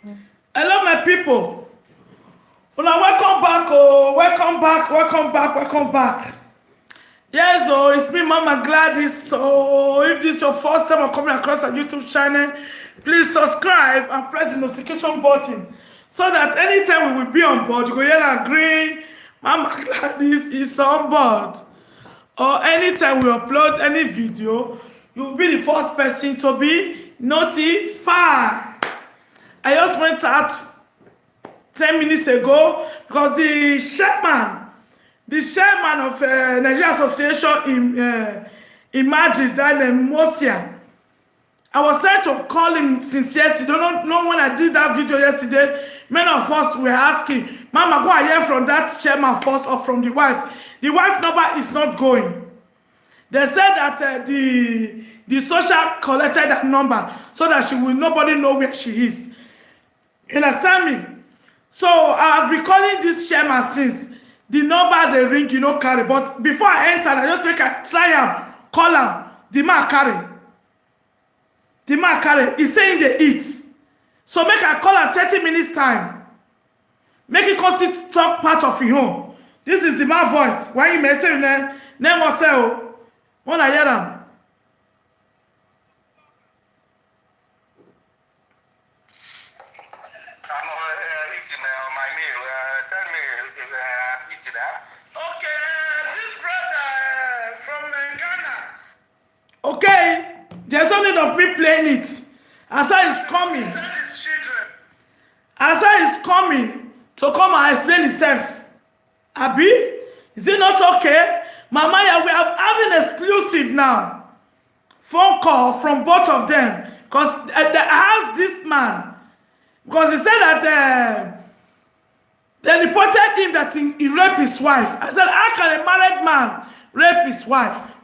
Hello, my people. Well, welcome back. Oh, welcome back. Welcome back. Welcome back. Yes, oh, it's me, Mama Gladys. So, if this is your first time of coming across our YouTube channel, please subscribe and press the notification button so that anytime we will be on board, you go hear that green Mama Gladys is on board. Or anytime we upload any video, you will be the first person to be notified. I just went out 10 minutes ago because the chairman of Nigeria Association in Madrid, that Mosia, I was trying to call him since yesterday. Don't know when I did that video yesterday. Many of us were asking, Mama, go and hear from that chairman first or from the wife. The wife number is not going. They said that the social collected that number so that nobody know where she is. You understand me? So I've been calling this chairman since the number they ring, carry. But before I enter, I just make a try him, call him. The man carry. The man carry. He's saying they eat. So make I call him 30 minutes time. Make it come sit talk part of your home. This is the man voice. Why you may tell you name was say when I hear them. Okay, there's no need of me playing it. Asa is coming. Asa is coming to come and explain himself. Abi, is it not okay? Mama, we are having exclusive now. Phone call from both of them. Because I asked this man. Because he said that they reported him that he raped his wife. I said, how can a married man rape his wife?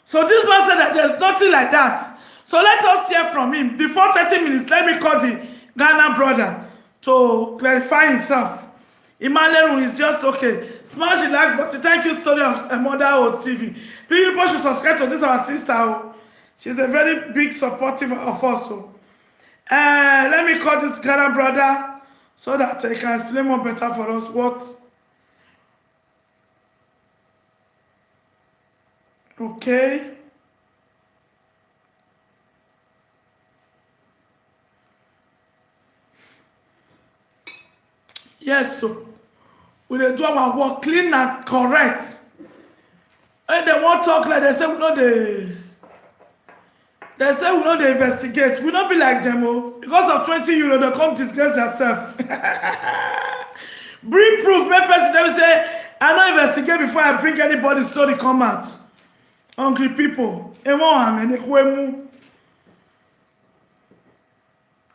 So this man said that there's nothing like that. So let us hear from him. Before 30 minutes, let me call the Ghana brother to clarify himself. Imaleru is just okay. Smash the like button. Thank you, Story of Motherhood TV. People should subscribe to this, our sister. She's a very big supportive of us. Let me call this Ghana brother so that he can explain more better for us what. Okay. Yes, so we do our work clean and correct. And they won't talk like they say we know they say we know they investigate. We not be like them, because of 20 euro they come disgrace themselves. Bring proof, make person they will say I don't investigate before I bring anybody's story come out. Hungry people.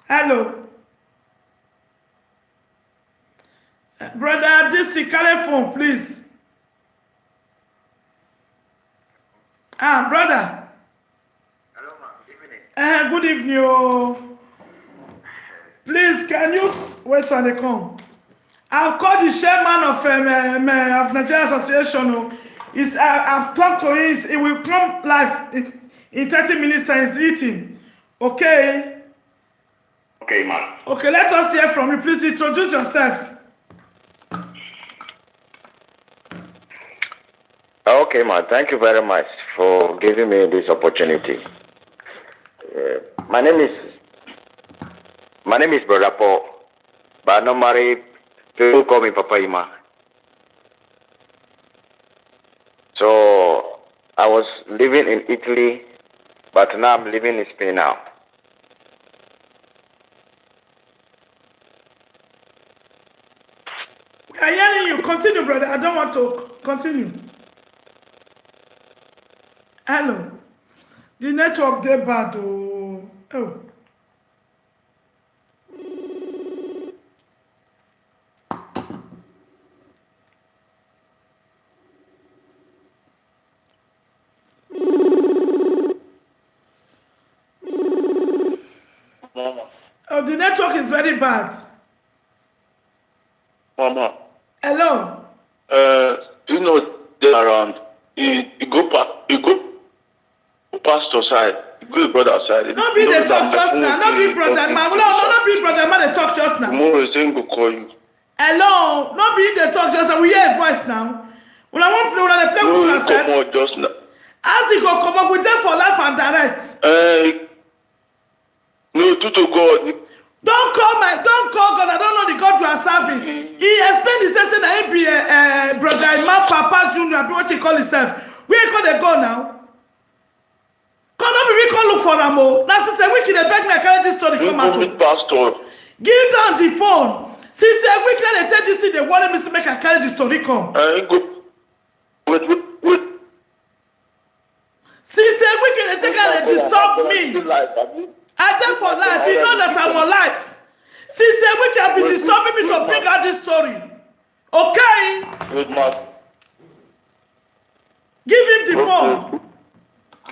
Hello. Brother, this is carry phone, please. Brother. Hello, ma'am. Good evening. Good evening. Please, can you wait till they come? I've called the chairman of Nigeria Association. I've talked to him. He will come live in 30 minutes and he's eating. Okay? Okay, ma'am. Okay, let us hear from you. Please introduce yourself. Okay, ma'am. Thank you very much for giving me this opportunity. My name is Brother Paul, but normally people call me Papa Ima. So I was living in Italy, but now I'm living in Spain now. We are hearing you. Continue, brother. I don't want to continue. Hello. The network there bad. Oh. Mama. Oh, the network is very bad. Mama. Hello. You know, they're around. You go pastor side. Good brother side. No be the talk just now. No be brother man. No be brother man. They talk just now. Tomorrow is going to call you. Hello. No be the talk just now. We hear a voice now. When I want play, when I play with No, myself. come on just now. As he go come up with them for life and direct. No, to God. Don't call God. I don't know the God you are serving. He explained himself saying that he be a brother, Imam Papa Junior, what he call himself. Where he call they go now? Come on, we can look for them. Now, since we can beg me, I carry this story come out. Pastor. Give down the phone. Since we can tell this thing, they want me to make I carry the story come. Wait. Since we can take and disturb me. I die for life. You know that I'm alive. Since we can be disturbing me to bring out this story. Okay? Good man. Give him the phone.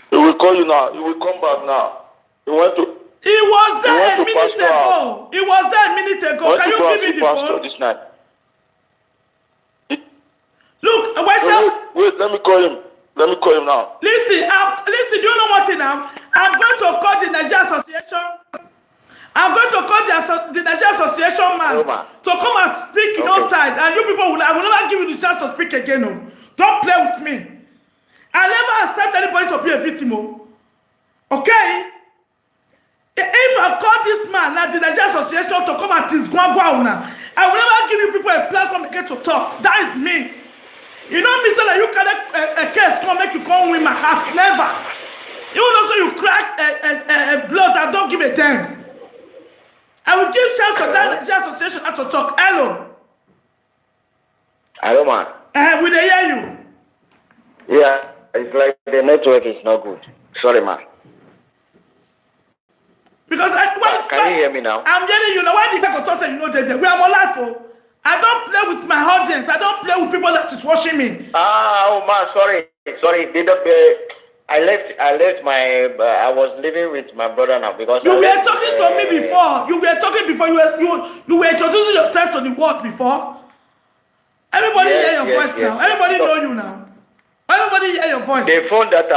He will call you now. He will come back now. He went to. He was there a minute ago. He was there a minute ago. Can you give me the phone? This night. Look, wait, let me call him. Let me call him now. Listen, do you know what now? I'm going to call the Nigeria Association. I'm going to call the Nigeria Association man to come and speak your side. And you people, I will never give you the chance to speak again. No. Don't play with me. I never accept anybody to be a victim. Okay? If I call this man at the Nigeria Association to come and disguagua, I will never give you people a platform again to talk. That is me. You know me say that you connect a case come make you come win my heart. Never. You also you crack a blood. I don't give a damn. I will give chance to that Nigeria Association to talk. Hello. Hello, man. Will they hear you? Yeah, it's like the network is not good. Sorry, man. Because can you hear me now? I'm hearing you now. Why did I go to say you know that we are more life? I don't play with my audience. I don't play with people that is watching me. Oh man, sorry. I left my. I was living with my brother now because you were talking to me before. You were talking before. You were introducing yourself to the world before. Everybody hear your voice now. Everybody know you now. Everybody hear your voice. The phone that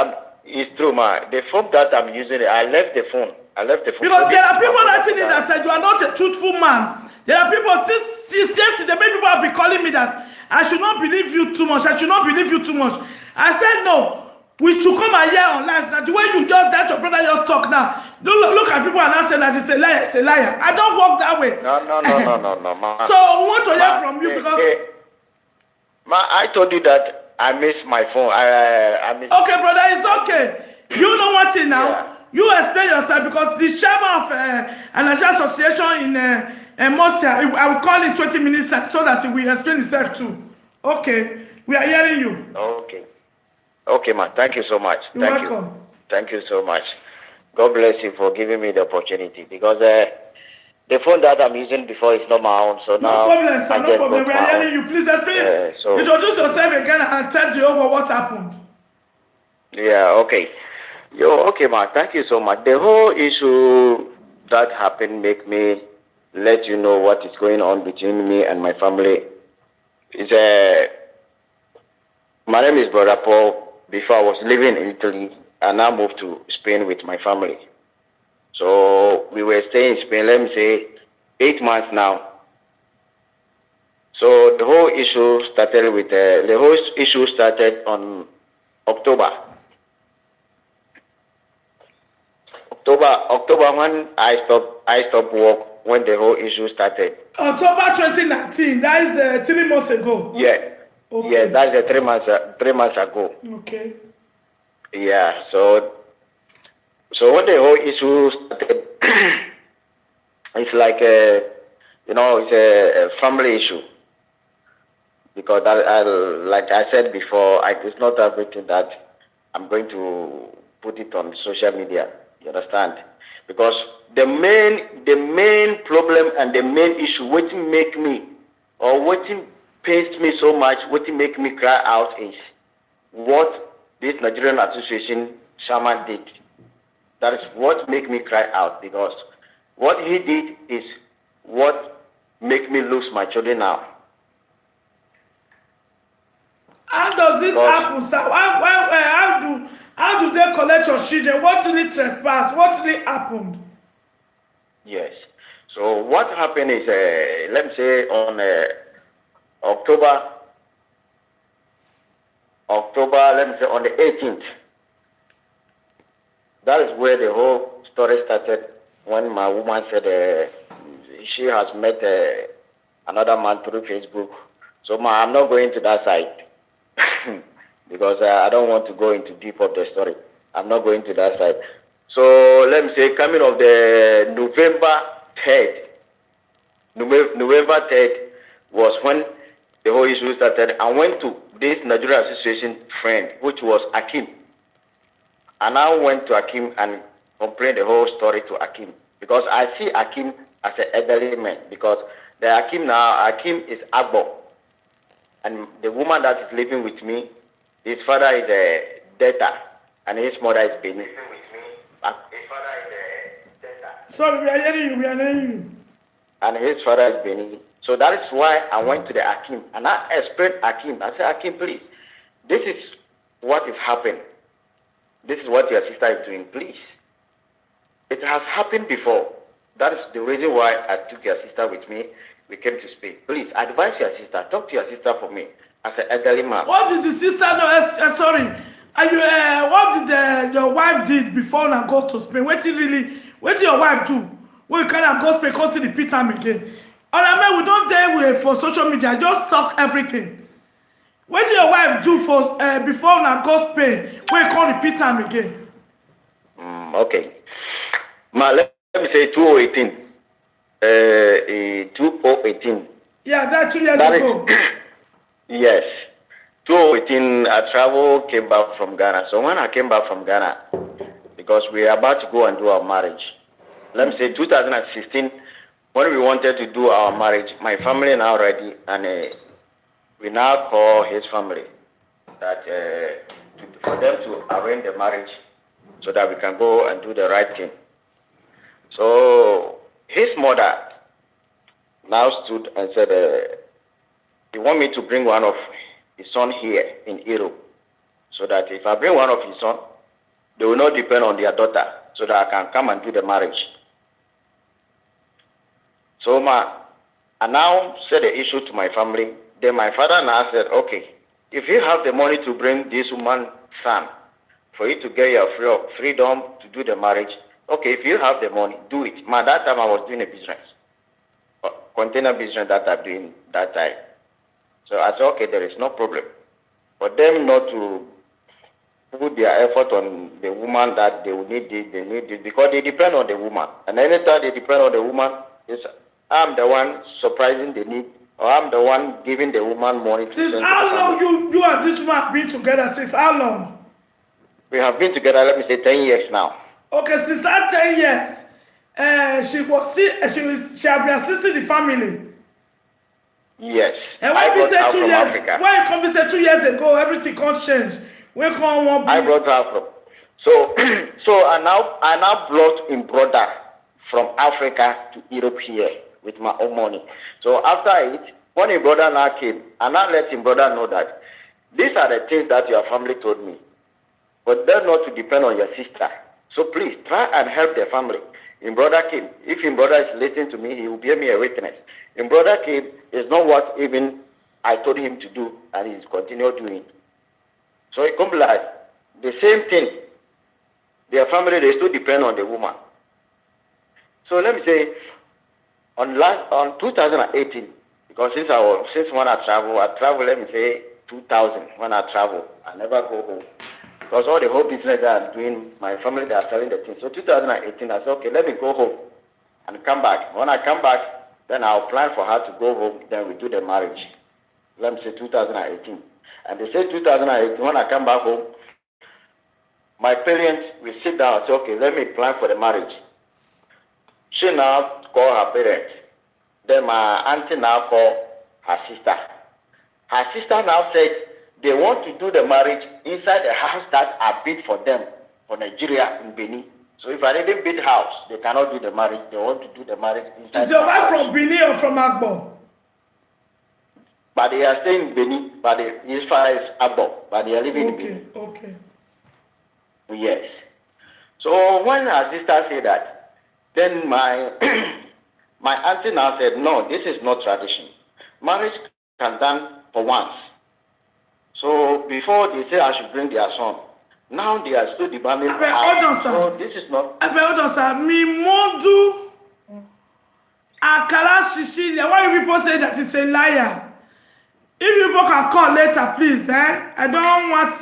is true, man. The phone that I'm using, I left the phone. Because there are people that think that you are not a truthful man. There are people since yesterday, many people have been calling me that I should not believe you too much. I should not believe you too much. I said no. We should come and hear on life. Now the way you just that your brother just talk now. Look at people and not say that it's a liar. It's a liar. I don't work that way. No, man. So we want to hear from you because. Man, I told you that I miss my phone. I miss. Okay, brother, it's okay. You know what thing now? Yeah. You explain yourself because the chairman of an association in Mosia, I will call in 20 minutes so that he will explain himself too. Okay, we are hearing you. Okay, man. Thank you so much. You're welcome. Thank you so much. God bless you for giving me the opportunity because the phone that I'm using before is not my own. So now. No problem, sir. No problem. We are hearing you. Please explain. Introduce yourself again and tell Jehovah what happened. Yeah. Okay. Okay, man. Thank you so much. The whole issue that happened make me let you know what is going on between me and my family. My name is Brother Paul. Before I was living in Italy, and I moved to Spain with my family. So we were staying in Spain, let me say, 8 months now. So the whole issue started on October when I stopped work when the whole issue started. October 2019. That is 3 months ago. Yeah. Okay. Yeah, that's 3 months ago. Okay. Yeah. So when the whole issue started, it's like it's a family issue because like I said before, it's not everything that I'm going to put it on social media. You understand? Because the main problem and the main issue, what make me or what pains me so much, what make me cry out is what this Nigerian Association Shaman did. That is what make me cry out because what he did is what make me lose my children now. How does it happen, sir? How do they collect your children? What really trespass? What really happened? Yes. So what happened is, let me say on October, let me say on the 18th. That is where the whole story started. When my woman said she has met another man through Facebook. So I'm not going to that side because I don't want to go into deep of the story. I'm not going to that side. So let me say coming of the November 3rd. November 3rd was when the whole issue started. I went to this Nigeria Association friend, which was Akim. And I went to Akim and complained the whole story to Akim. Because I see Akim as an elderly man. Because the Akim now, Akim is Agbo. And the woman that is living with me, his father is a debtor. And his mother is Benin. His father is a debtor. Sorry, we are hearing you. And his father is Benin. So that is why I went to the Akim. And I explained Akim. I said, Akim, please, this is what is happening. This is what your sister is doing, please. It has happened before. That is the reason why I took your sister with me. We came to speak. Please, advise your sister. Talk to your sister for me as an elderly man. What did the sister know? Sorry. What did your wife did before now go to Spain? What did your wife do? We cannot go Spain because they repeat time again. And I mean, we don't dare for social media. Just talk everything. What did your wife do for before now go Spain? We can't repeat time again. Okay. Let me say 2018. 2018. Yeah, that's 2 years ago. Yes. 2018, I traveled, came back from Ghana. So when I came back from Ghana, because we were about to go and do our marriage, let me say 2016, when we wanted to do our marriage, my family now ready, and we now call his family that for them to arrange the marriage so that we can go and do the right thing. So his mother now stood and said, he want me to bring one of his son here in Europe, so that if I bring one of his son, they will not depend on their daughter, so that I can come and do the marriage. So I now said the issue to my family. Then my father now said, okay, if you have the money to bring this woman's son, for you to get your freedom to do the marriage, okay, if you have the money, do it. That time I was doing a business, container business that I'm doing that time. So I said, okay, there is no problem. For them not to put their effort on the woman that they will need it, because they depend on the woman. And anytime they depend on the woman, I'm the one surprising the need, or I'm the one giving the woman money. Since how long you and this woman have been together? Since how long? We have been together, let me say 10 years now. Okay, since that 10 years, she have been assisting the family. Yes. And when you say 2 years, when you come to say 2 years ago, everything can't change. When come one I brought her from. So I now brought in brother from Africa to Europe here with my own money. So after it, when his brother now came, I now let his brother know that these are the things that your family told me. But they're not to depend on your sister. So please try and help the family. In brother came. If in brother is listening to me, he will bear me a witness. In brother came is not what even I told him to do, and he's continued doing. So it comes like the same thing. Their family, they still depend on the woman. So let me say, on 2018, because since when I travel, let me say 2000 when I travel. I never go home. Because all the whole business that I'm doing, my family, they are selling the things. So 2018, I said, okay, let me go home and come back. When I come back, then I'll plan for her to go home, then we do the marriage. Let me say 2018. And they say 2018, when I come back home, my parents will sit down and say, okay, let me plan for the marriage. She now call her parents. Then my auntie now call her sister. Her sister now said they want to do the marriage inside the house that I built for them for Nigeria in Benin. So if I didn't build house, they cannot do the marriage. They want to do the marriage inside. Is your wife from Benin or from Agbo? But they are staying in Benin, but his father is Agbo, but they are living in Benin. Okay. Yes. So when her sister said that, then my my auntie now said, no, this is not tradition. Marriage can done for once. So before they say I should bring their son, now they are still demanding for Hold on, house. sir. So this is not. Hold on, sir. Mi modu akara shishilia. Why do people say that it's a liar? If you people can call later, please. I don't want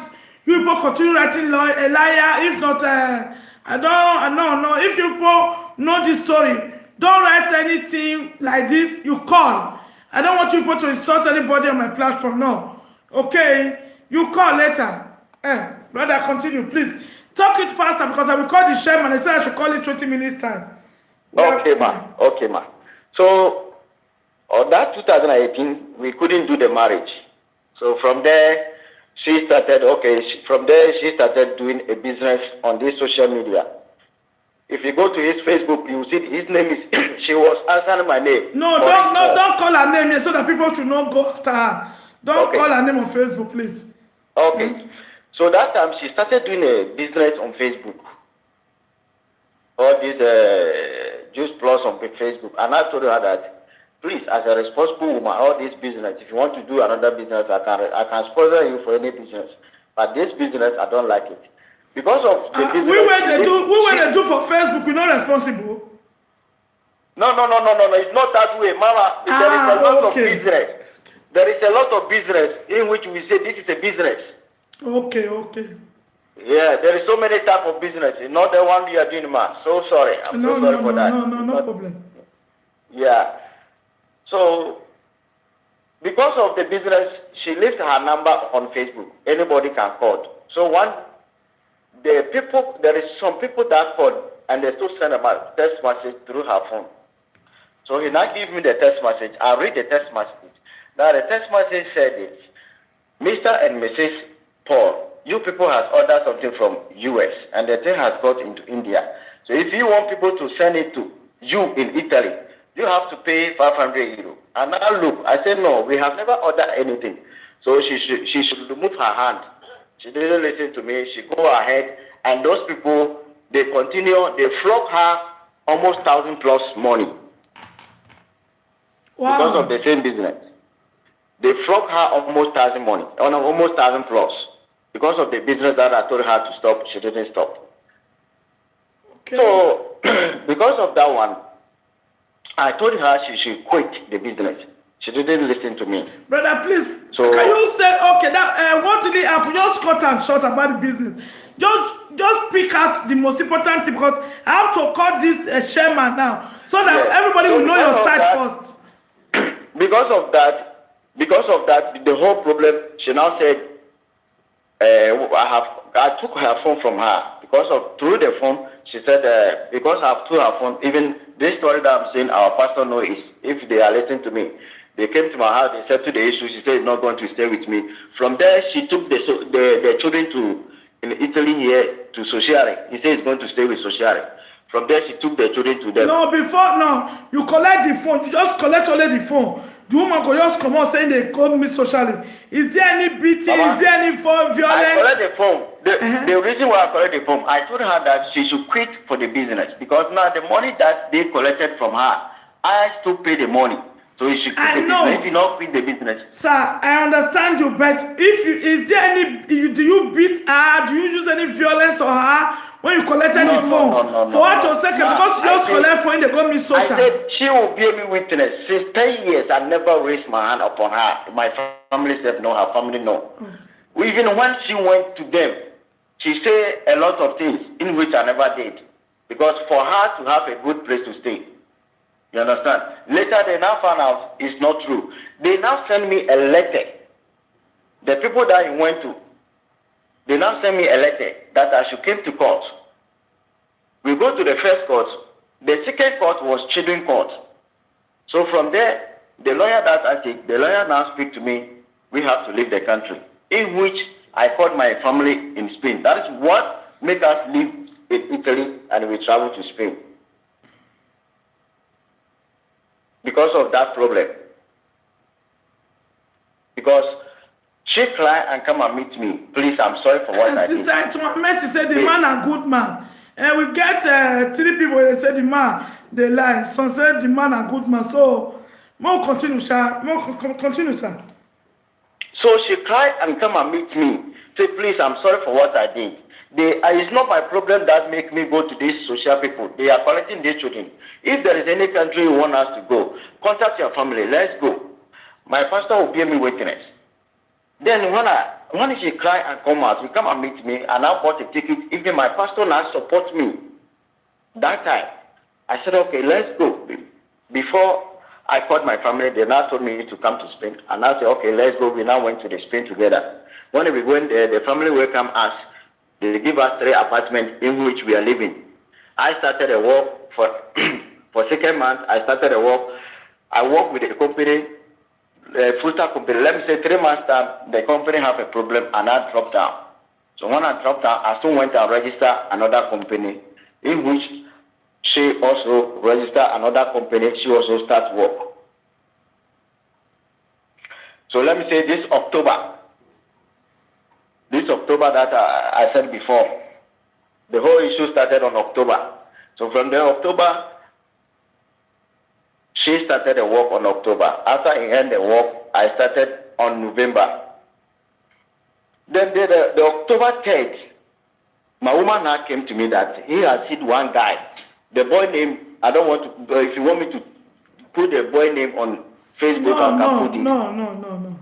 you people continue writing a liar. If not, I don't. No. If you people know this story, don't write anything like this. You call. I don't want you people to insult anybody on my platform. No. Okay? You call later. Brother, continue, please. Talk it faster because I will call the chairman. I said I should call it 20 minutes time. Okay, ma. Okay, ma. So, on that 2018, we couldn't do the marriage. So from there, she started, she started doing a business on this social media. If you go to his Facebook, you see his name is, she was answering my name. No, don't call her name here so that people should not go after her. Don't call her name on Facebook, please. Okay. So that time, she started doing a business on Facebook. All this Juice Plus on Facebook. And I told her that, please, as a responsible woman, all this business, if you want to do another business, I can sponsor you for any business. But this business, I don't like it. Because of the business... We were do for Facebook, we're not responsible. No. It's not that way, Mama. There is a lot of business. There is a lot of business in which we say this is a business. Okay. Yeah, there is so many type of business. Not the one you are doing, ma. So sorry. I'm so sorry for that. No problem. Yeah. So, because of the business, she left her number on Facebook. Anybody can call. So there is some people that called and they still send a text message through her phone. So he now give me the text message. I read the text message. Now the text message said it. Mr. and Mrs. Paul, you people has ordered something from US and the thing has got into India. So if you want people to send it to you in Italy, you have to pay 500 euro. And now look, I said, no, we have never ordered anything. So she should remove her hand. She didn't listen to me. She go ahead. And those people, they continue, they flog her almost 1,000 plus money. Wow. Because of the same business. They flog her almost 1,000 money, almost 1,000 plus. Because of the business that I told her to stop, she didn't stop. Okay. So, because of that one, I told her she should quit the business. She didn't listen to me. Brother, please, can you say, okay, that what did it happen? Just cut and short about the business. Just pick out the most important thing because I have to call this chairman now so that everybody will know your side first. Because of that, the whole problem, she now said, I took her phone from her through the phone. She said because I've told her phone, even this story that I'm saying, our pastor knows is if they are listening to me, they came to my house, they settled the issue. She said he's not going to stay with me. From there, she took the children in Italy here to Associati. He said he's going to stay with Associati. From there, she took the children to them. No, you collect the phone. You just collect only the phone. The woman go just come out saying they called me socially. Is there any beating? Mama, is there any violence? I collect the phone. The reason why I collect the phone, I told her that she should quit for the business because now the money that they collected from her, I still pay the money. So she should quit the business. If you not quit the business. Sir, I understand you, but is there any? Do you beat her? Do you use any violence on her? When you collected the phone, for her to second, because you just collect phone, they got me social. I said she will be a witness. Since 10 years, I never raised my hand upon her. My family said no, her family no. Even when she went to them, she said a lot of things in which I never did. Because for her to have a good place to stay, you understand? Later, they now found out it's not true. They now send me a letter. The people that he went to, they now send me a letter that I should come to court. We go to the first court. The second court was children court. So from there, the lawyer that I take, the lawyer now speak to me, we have to leave the country. In which I called my family in Spain. That is what make us leave in Italy and we travel to Spain. Because of that problem. Because She cried and come and meet me. Please, I'm sorry for what I did. Sister Mercy said the man a good man. And we get 3 people that say the man they lie. Some said the man a good man. So more continue, sir. Continue, sir. So she cried and come and meet me. Say, please, I'm sorry for what I did. It's not my problem that make me go to these social people. They are collecting their children. If there is any country you want us to go, contact your family. Let's go. My pastor will be me witness. Then when she cry and come out, she come and meet me, and I bought a ticket. Even my pastor now support me. That time, I said, okay, let's go. Before I called my family, they now told me to come to Spain. And I said, okay, let's go. We now went to the Spain together. When we went there, the family welcomed us. They give us 3 apartments in which we are living. I started a work for 2nd month. I started a work. I work with a company, a full-time company. Let me say 3 months time, the company have a problem and I dropped down. So when I dropped down, I still went and registered another company in which she also registered another company. She also start work. So let me say this October that I said before, the whole issue started on October. So from there, October, she started the work on October. After I ended the work, I started on November. Then the October 3rd, my woman now came to me that he has seen one guy. The boy name, I don't want to, if you want me to put the boy name on Facebook, I can put it. No.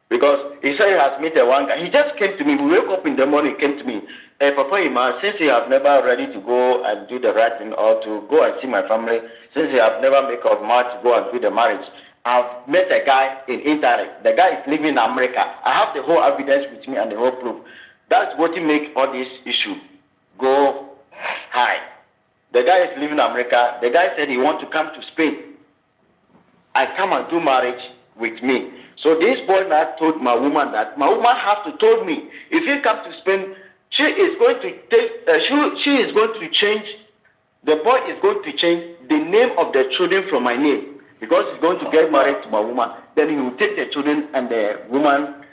Because he said he has met one guy. He just came to me. We woke up in the morning, he came to me. Hey, Papa Ima, since you have never ready to go and do the right thing or to go and see my family, since you have never make up mind to go and do the marriage, I've met a guy in internet. The guy is living in America. I have the whole evidence with me and the whole proof. That's what make all this issue go high. The guy is living in America. The guy said he want to come to Spain. I come and do marriage with me. So this boy now told my woman that my woman have to told me if he come to Spain, she is going to take. She is going to change. The boy is going to change the name of the children from my name because he's going to get married to my woman. Then he will take the children and the woman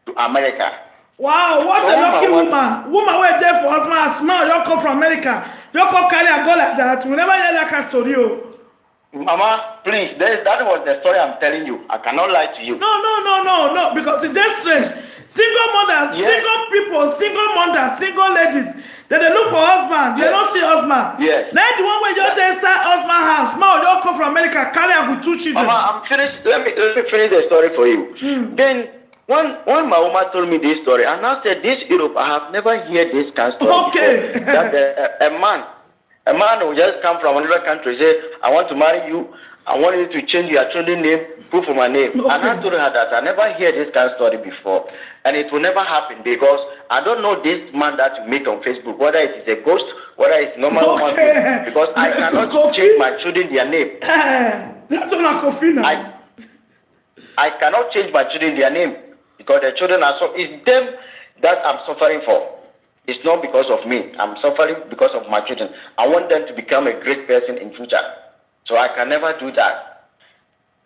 to America. Wow, what so a lucky woman. Woman were there for husband. Smile, you come from America. You come carry and go like that. We never hear like a story. Mama, please, that was the story I'm telling you. I cannot lie to you. No, because it's that strange. Single mothers, yes. Single people, single mothers, single ladies, they look for husband, yes. They don't see husband. Yes. Then the one where you just inside husband house, small, you come from America, carry and with 2 children. Mama, I'm finished. Let me finish the story for you. Then when my woman told me this story, and I said, this Europe, I have never heard this kind of story. Okay. Before, that a man will just come from another country, say, I want to marry you. I want you to change your children's name, put for my name. Okay. And I told her that I never heard this kind of story before. And it will never happen because I don't know this man that you meet on Facebook, whether it is a ghost, whether it's normal human being. Because I cannot change my children their name. That's not coffee now. I cannot change my children their name because the children are so. It's them that I'm suffering for. It's not because of me. I'm suffering because of my children. I want them to become a great person in future. So I can never do that.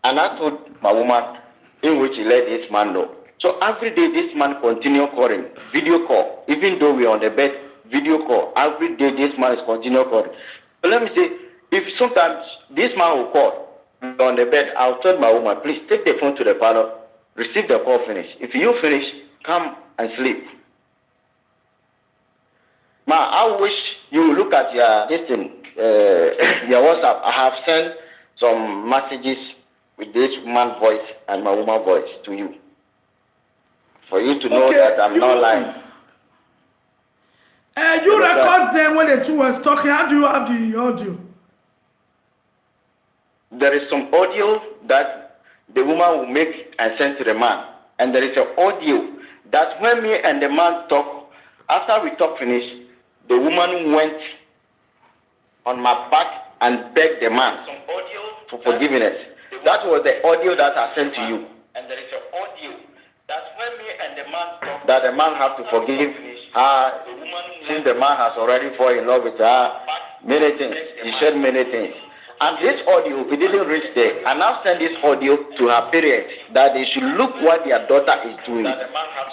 And I told my woman, in which he let this man know. So every day this man continue calling, video call. Even though we're on the bed, video call. Every day this man is continue calling. So let me say, if sometimes this man will call on the bed, I'll tell my woman, please take the phone to the parlor, receive the call, finish. If you finish, come and sleep. Ma, I wish you look at your your WhatsApp. I have sent some messages with this man's voice and my woman's voice to you. For you to know that I'm not lying. You record them when the two was talking. How do you have the audio? There is some audio that the woman will make and send to the man. And there is an audio that when me and the man talk, after we talk finish, the woman went on my back and begged the man for forgiveness. That was the audio that I sent to you. And there is an audio that when me and the man talk, that the man have to forgive her, since the man has already fallen in love with her, many things. He said many things. And this audio, it didn't reach there. I now send this audio to her parents that they should look what their daughter is doing.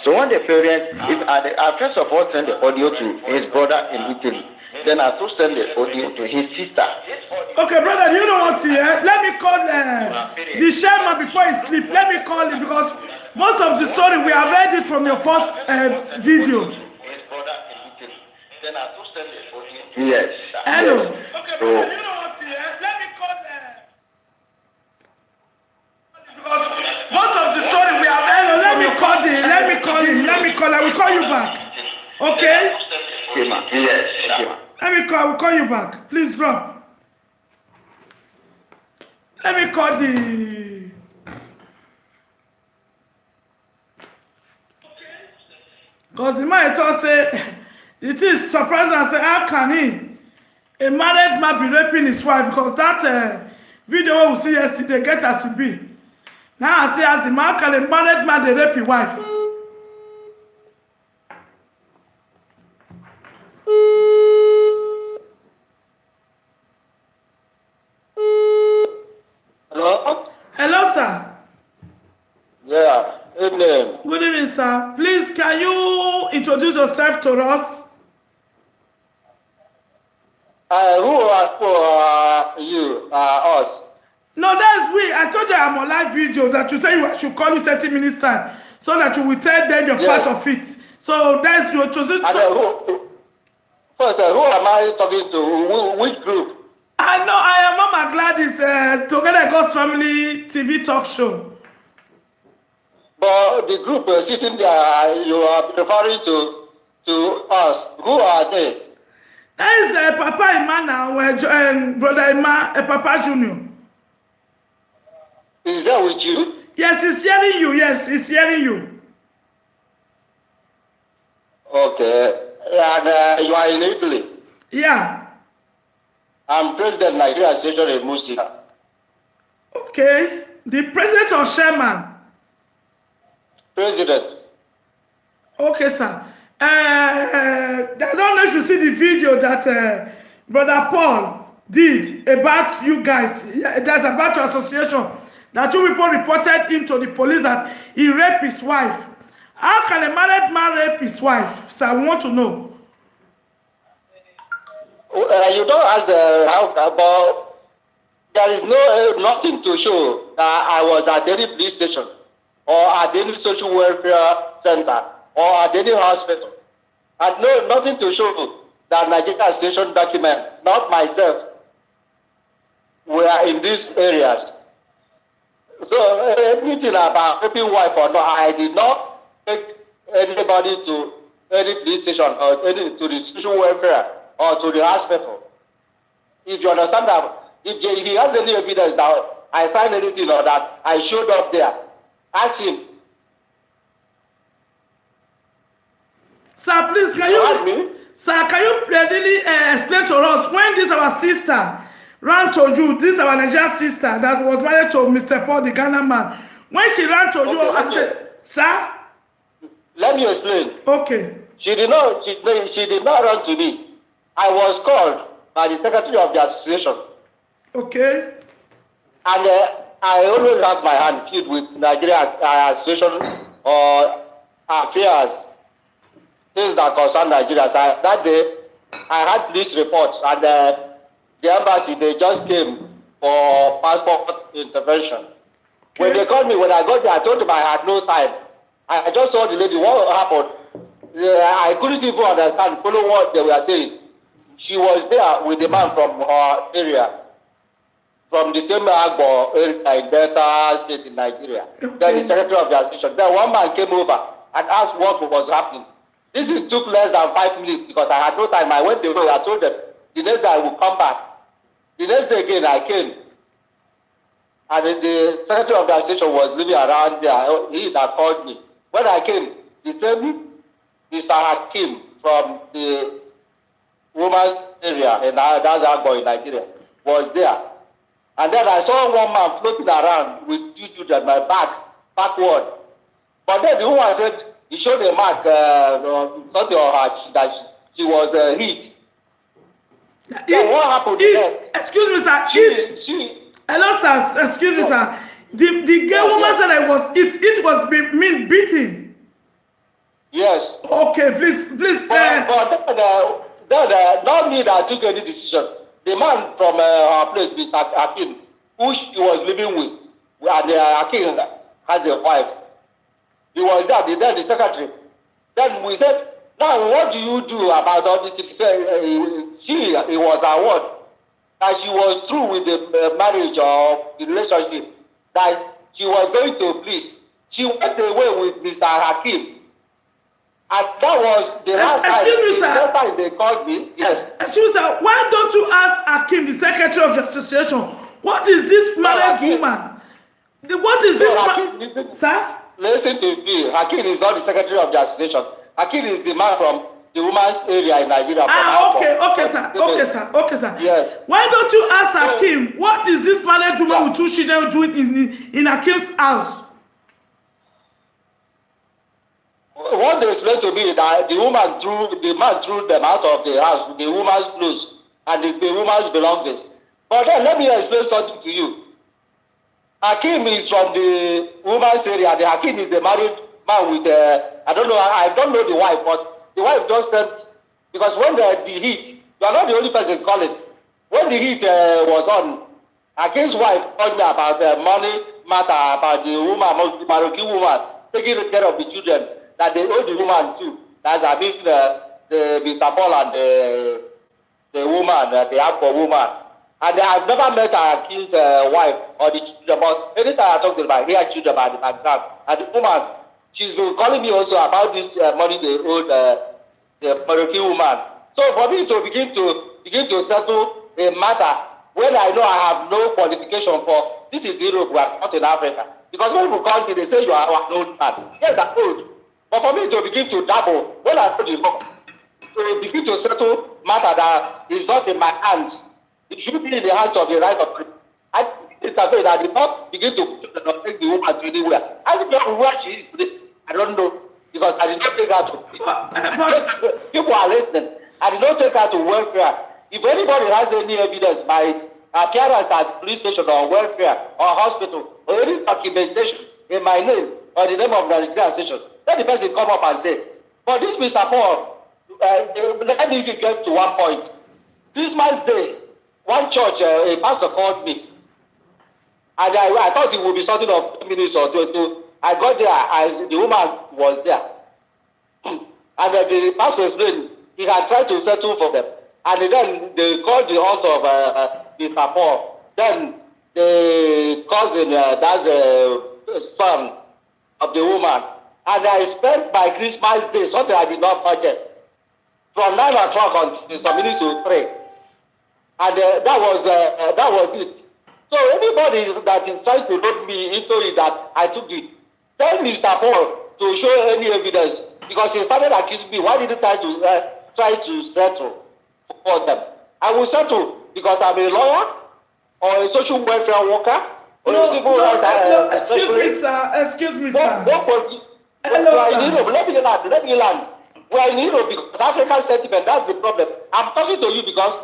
So when the parents, I first of all send the audio to his brother in Italy. Then I still send the audio to his sister. Okay, brother, you know what here? Let me call the chairman before he sleep. Let me call him because most of the story we have heard it from your first video. Yes. Hello. Yes. Okay, brother, you know what here? Let me call because most of the story we have heard. Let me call him. I will call you back. Okay? Yes. I will call you back. Please drop. Let me call the... Because the man thought say, it is surprising and say, how can a married man be raping his wife? Because that video we see yesterday, get as it be. Now I say, as the man, can a married man they rape his wife? Hello? Hello, sir. Yeah. Evening. Good evening, sir. Please, can you introduce yourself to us? Who are you? Us. No, that's we. I told you I'm on live video that you say I should call you 30 minutes time so that you will tell them your part of it. So that's your chosen. First, who am I talking to? Which group? I know I am Mama Gladys, Together God's Family TV talk show. But the group sitting there, you are referring to us. Who are they? That is Papa Ima now, Brother Ima, Papa Junior. Is that with you? Yes, he's hearing you. Yes, he's hearing you. Okay. And you are in Italy. Yeah. I'm President Nigeria Association in Musia. Okay. The president or chairman? President. Okay, sir. I don't know if you see the video that Brother Paul did about you guys. That's about your association. That you people reported him to the police that he raped his wife. How can a married man rape his wife? Sir, I want to know. You don't ask how about. There is nothing to show that I was at any police station or at any social welfare center or at any hospital. And nothing to show that Nigeria station document, not myself, were in these areas. So anything about raping wife or not, I did not take anybody to any police station or to the social welfare or to the hospital. If you understand that, if he has any evidence that I signed anything or that I showed up there, ask him. Sir, please, can you really explain to us when this our sister ran to you, this our Nigerian sister that was married to Mr. Paul, the Ghana man, when she ran to you, I said, sir? Let me explain. Okay. She did not run to me. I was called by the secretary of the association. Okay. And I always have my hand filled with Nigeria association or affairs, things that concern Nigeria. So that day, I had police reports, and the embassy, they just came for passport intervention. Okay. When they called me, when I got there, I told them I had no time. I just saw the lady. What happened? I couldn't even understand, follow what they were saying. She was there with the man from her area, from the same Agbo area in Delta State in Nigeria. Okay. Then the secretary of the association. Then one man came over and asked what was happening. This took less than 5 minutes because I had no time. I went away. I told them the next day I would come back. The next day again I came. And the secretary of the association was living around there. He that called me. When I came, he said, Mr. Hakim from the woman's area, and that's Agbo in Nigeria, was there. And then I saw one man floating around with 2 children, my backward. But then the woman said, he showed a mark, something on her, that she was hit. Then what happened next? Excuse me, sir. Hello, sir. Excuse me, sir. The gay woman said I was it was mean beating. Yes. Okay, please. But not me that took any decision. The man from our place, Mr. Akin, who she was living with, and Akin has a wife. He was there, then the secretary. Then we said, now what do you do about all this? He said, it was her word that she was through with the marriage or the relationship, that she was going to please. She went away with Mr. Hakim. And that was the last time they called me. Yes. Excuse me, sir. Why don't you ask Hakim, the secretary of the association, what is this married woman? What is this? Sir? Listen to me. Hakim is not the secretary of the association. Hakim is the man from the women's area in Nigeria. Okay, sir. Yes. Why don't you ask Hakim, what is this married woman with 2 children doing in Hakim's house? What they explained to me that the man threw them out of the house with the woman's clothes and the woman's belongings. But then let me explain something to you. Hakim is from the woman's area. The Hakim is the married man with I don't know the wife, but the wife just sent, because when the heat, you are not the only person calling. When the heat was on, Hakim's wife called me about the money matter, about the woman, the Maroccan woman taking care of the children, that they owe the woman too. That's I mean the Mr. Paul and the woman, the Apple woman. And I've never met Hakim's wife or the children, but anytime I talk to them, I hear children about the background. And the woman, she's been calling me also about this money they owed the Maroccan woman. So for me to begin to settle a matter when I know I have no qualification for, this is Europe, we are not in Africa. Because when people call me, they say you are an old man. Yes, I'm old. But for me to begin to dabble, when I told you, to begin to settle matter that is not in my hands, it should be in the hands of the right of Christ. I intervene. I did not begin to take the woman to anywhere. I don't know where she is today. I don't know, because I did not take her to. People are listening. I did not take her to welfare. If anybody has any evidence, my appearance at police station or welfare or hospital or any documentation in my name or the name of the Nigerian station, let the person come up and say, but this Mr. Paul, let me get to one point. Christmas Day, one church, a pastor called me, and I thought it would be something of 2 minutes or two. I got there, the woman was there. And the pastor explained, he had tried to settle for them. And then they called the author of Mr. Paul. Then the cousin, that's the son of the woman. And I spent my Christmas Day, something I did not budget, from 9 o'clock until some minutes to 3. And that was it. So anybody that is trying to load me into it that I took it, tell Mr. Paul to show any evidence, because he started accusing me. Why did he try to settle for them? I will settle because I'm a lawyer or a social welfare worker or a civil rights. Excuse me, sir. Hello, sir. Let me land. We are in Europe because African sentiment, that's the problem. I'm talking to you because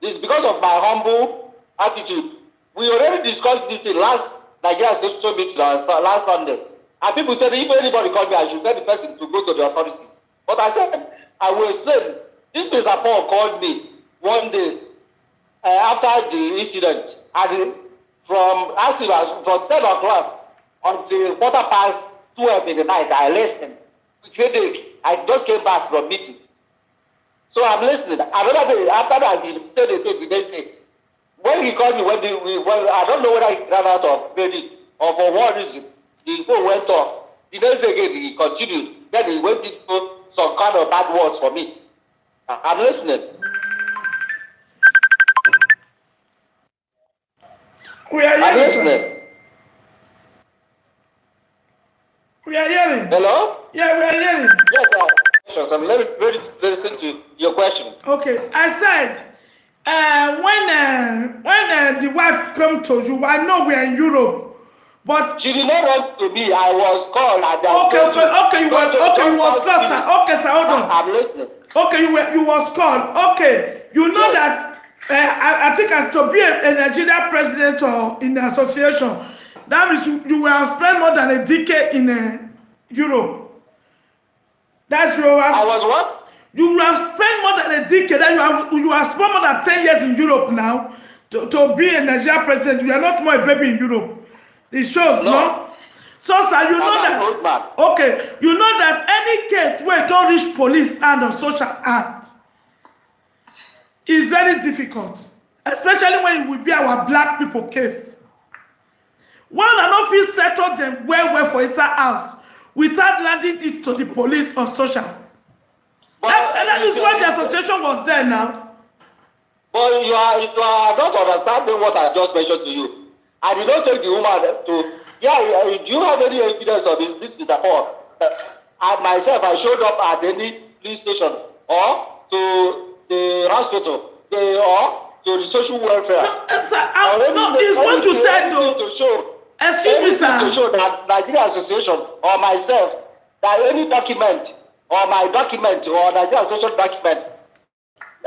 it's because of my humble attitude. We already discussed this in last Nigeria Station meeting last Sunday. And people said if anybody called me, I should tell the person to go to the authorities. But I said, I will explain. This Mr. Paul called me one day after the incident. And from 10 o'clock until 12:15 in the night, I listened. With headache, I just came back from meeting. So I'm listening. Another day, after that, he said the next day. When he called me, I don't know whether he ran out of credit or for what reason, the phone went off. The next day again, he continued. Then he went into some kind of bad words for me. I'm listening. We are hearing. I'm listening. We are hearing. Hello? Yeah, we are hearing. Yes, sir. So let me listen to your question. Okay, I said, when the wife come to you, I know we are in Europe, but she did not run to me. I was called. You was called, sir. Okay, sir, hold on. I'm listening. Okay, you was called. Okay, you know that I think to be a Nigerian president or in the association, that means you will have spent more than a decade in Europe. That's your. I was what? You will have spent more than a decade. That you have spent more than 10 years in Europe now to be a Nigerian president. You are not more a baby in Europe. It shows, no? So, sir, you know that. Okay, you know that any case where you don't reach police and or social act is very difficult, especially when it will be our black people case. One and not feel settle them well for inside house without landing it to the police or social. That is why the association was there now. But you are not understanding what I just mentioned to you. I did not take the woman to. Yeah, do you have any evidence of this Mr. Paul? Myself, I showed up at any police station or to the hospital or to the social welfare. No, sir, it's what you said though. Excuse me, sir. To show that Nigeria Association or myself, that any document or my document or Nigeria Association document,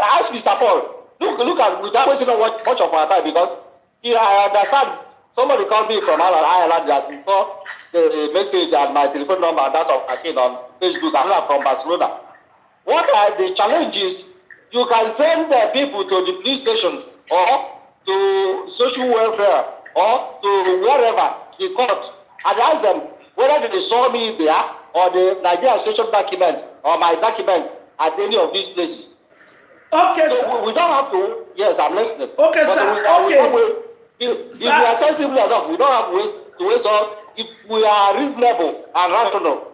ask Mr. Paul. Look at without wasting much of our time because I understand. Somebody called me from Ireland that before the message and my telephone number and that of my kid on Facebook. I'm not from Barcelona. What are the challenges? You can send the people to the police station or to social welfare or to wherever, the court, and ask them whether they saw me there or the Nigeria Association document or my document at any of these places. Okay, so sir. We don't have to. Yes, I'm listening. Okay, but sir. If we are sensible enough, we don't have to waste on. If we are reasonable and rational,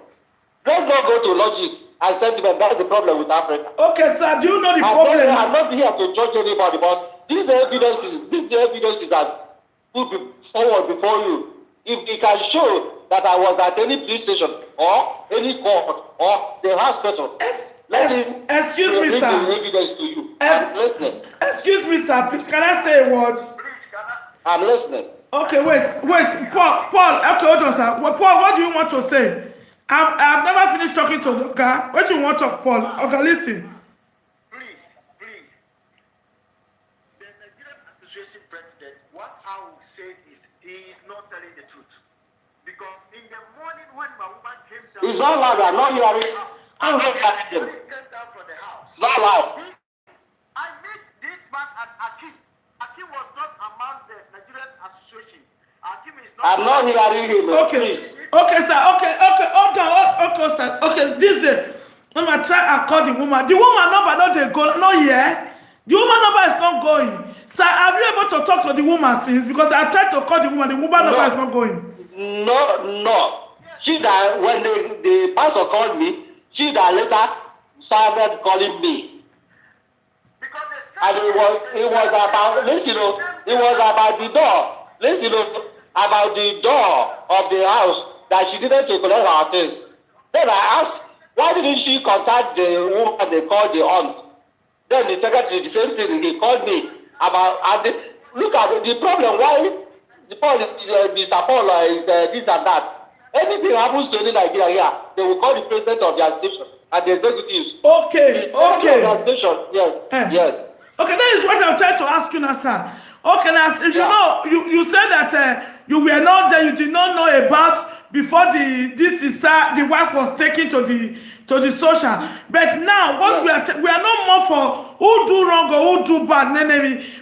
let's not go to logic and sentiment. That's the problem with Africa. Okay, sir. Do you know the problem? I'm not here to judge anybody, but these evidences are put forward before you. If you can show that I was at any police station or any court or the hospital, excuse me, sir. Evidence to you. Excuse me, sir. Please, can I say a word? I'm listening. Okay, wait, Paul. Okay, hold on, sir. Well, Paul, what do you want to say? I've never finished talking to the guy. What do you want to talk, Paul? Okay, listen. Please. The Nigerian Association president, what I will say is he is not telling the truth. Because in the morning when my woman came down... It's not loud, I'm not hearing. I'm not hearing him. Came down from the house. Not loud. I met this man at Akim. Akim was not among the Nigerian Association. Akim is not... I'm not hearing him. Okay, sir. Okay, hold on. Okay, sir. Okay, this is... When I try and call the woman number not they go, not here. The woman number is not going. Sir, have you able to talk to the woman since? Because I tried to call the woman number is not going. No. She that when the pastor called me, she that later started calling me. And it was about the door. About the door of the house that she didn't to collect her things. Then I asked, why didn't she contact the woman they called the aunt? Then the secretary, the same thing, he called me about, look at the problem, why Mr. Paul is this and that. Anything happens to any Nigeria here, they will call the president of their station and the executives. Okay. Their station, yes. Okay, that is what I'm trying to ask you now, sir. Okay, now, you know, you said that you were not there, you did not know about before this sister, the wife was taken to the social. But now, what we are not more for who do wrong or who do bad,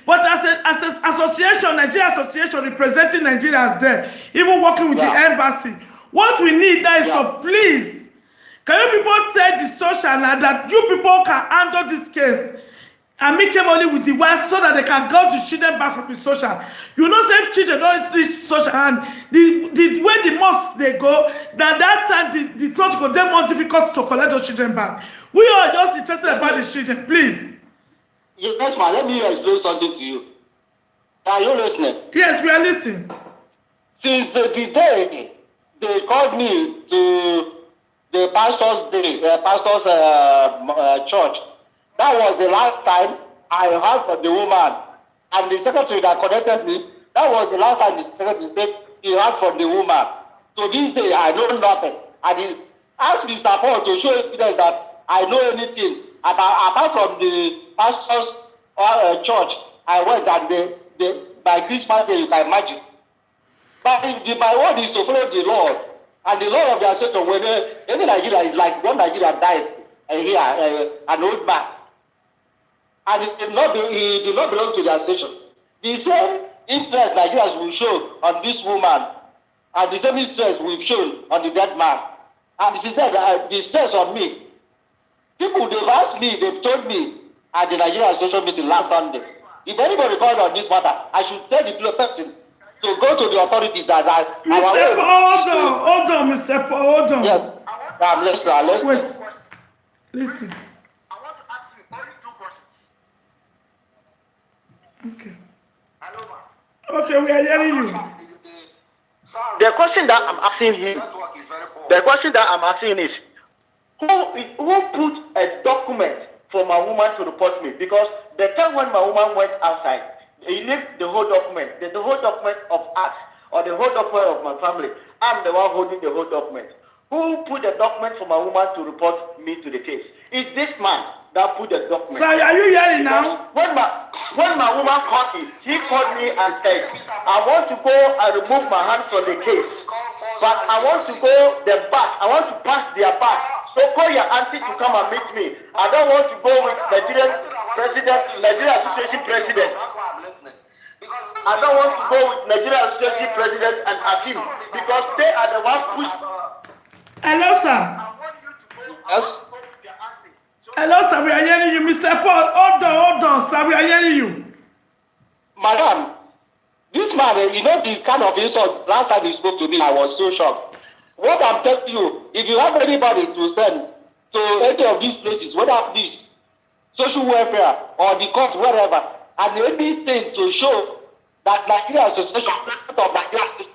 but as an association, Nigeria Association representing Nigerians there, even working with the embassy, what we need now is to please, can you people tell the social now that you people can handle this case amicably with the wife so that they can get the children back from the social. You know, say if children don't reach social and the way the months they go, that time the social go then more difficult to collect those children back. We are just interested about the children, please. Yes, man, let me explain something to you. Are you listening? Yes, we are listening. Since the day they called me to the pastor's church, that was the last time I heard from the woman. And the secretary that connected me, that was the last time the secretary said he heard from the woman. So this day, I know nothing. And he asked Mr. Paul to show evidence that I know anything Apart from the pastor's church, I went and by Christmas Day, you can imagine. But my word is to follow the Lord. And the Lord of the Associati, when any Nigeria is like one Nigeria died here, an old man. And he did not belong to the association. The same interest Nigerians will show on this woman, and the same interest we've shown on the dead man. And she said, the stress on me. People, they've asked me, they've told me at the Nigerian Association meeting last Sunday, if anybody called on this matter, I should tell the person to go to the authorities and Mr. Paul, hold on, Mr. Paul, hold on. Yes, I'm listening. Wait, listen. I want to ask you only 2 questions. Okay. Hello, ma. Okay, we are hearing you. The question that I'm asking is, who put a document for my woman to report me? Because the time when my woman went outside, he left the whole document, the whole document of us, or the whole document of my family. I'm the one holding the whole document. Who put the document for my woman to report me to the case? It's this man that put the document. Sir, are you hearing now? When my woman called me, he called me and said, I want to go and remove my hand from the case, but I want to go the back. I want to pass their back. So call your auntie to come and meet me. I don't want to go with Nigerian Association president. I don't want to go with Nigerian Association president and Hakim because they are the ones who. Hello, sir. I want you to go. Yes. Go with your auntie. So Hello, sir. We are hearing you, Mr. Paul. Hold on, sir. We are hearing you. Madam, this man, the kind of insult last time he spoke to me, I was so shocked. What I'm telling you, if you have anybody to send to any of these places, whether this social welfare or the court, wherever, and anything to show that Nigeria Association, president of Nigeria Association,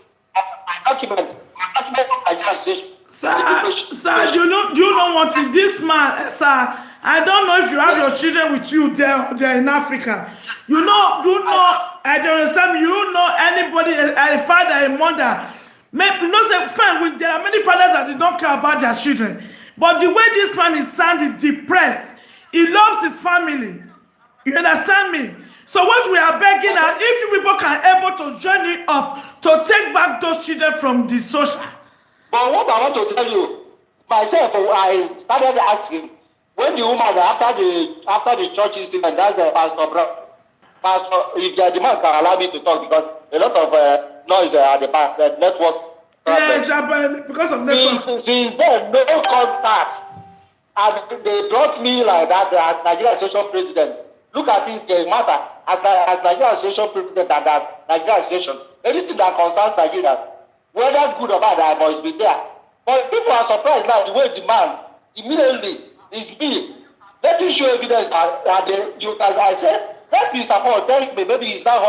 document of Nigeria Association. Sir, you know what this man, sir, I don't know if you have your children with you there in Africa. You know, I don't understand, you know anybody, a father, a mother, maybe, say, fine, there are many fathers that don't care about their children. But the way this man is sounding depressed, he loves his family. You understand me? So what we are begging, and if you people can able to join it up to take back those children from the social. But what I want to tell you, myself, I started asking, when the woman, after the church incident, that's the Pastor, if the man can allow me to talk, because a lot of noise at the back, the network. Yes, because of network. Since then, no contact. And they brought me like that as Nigeria Association president. Look at it, the matter. As Nigeria Association president and as Nigeria Association, anything that concerns Nigeria, whether good or bad, I must be there. But people are surprised now the way the man immediately is me. Let me show evidence that as I said, let me support, tell me, maybe he's not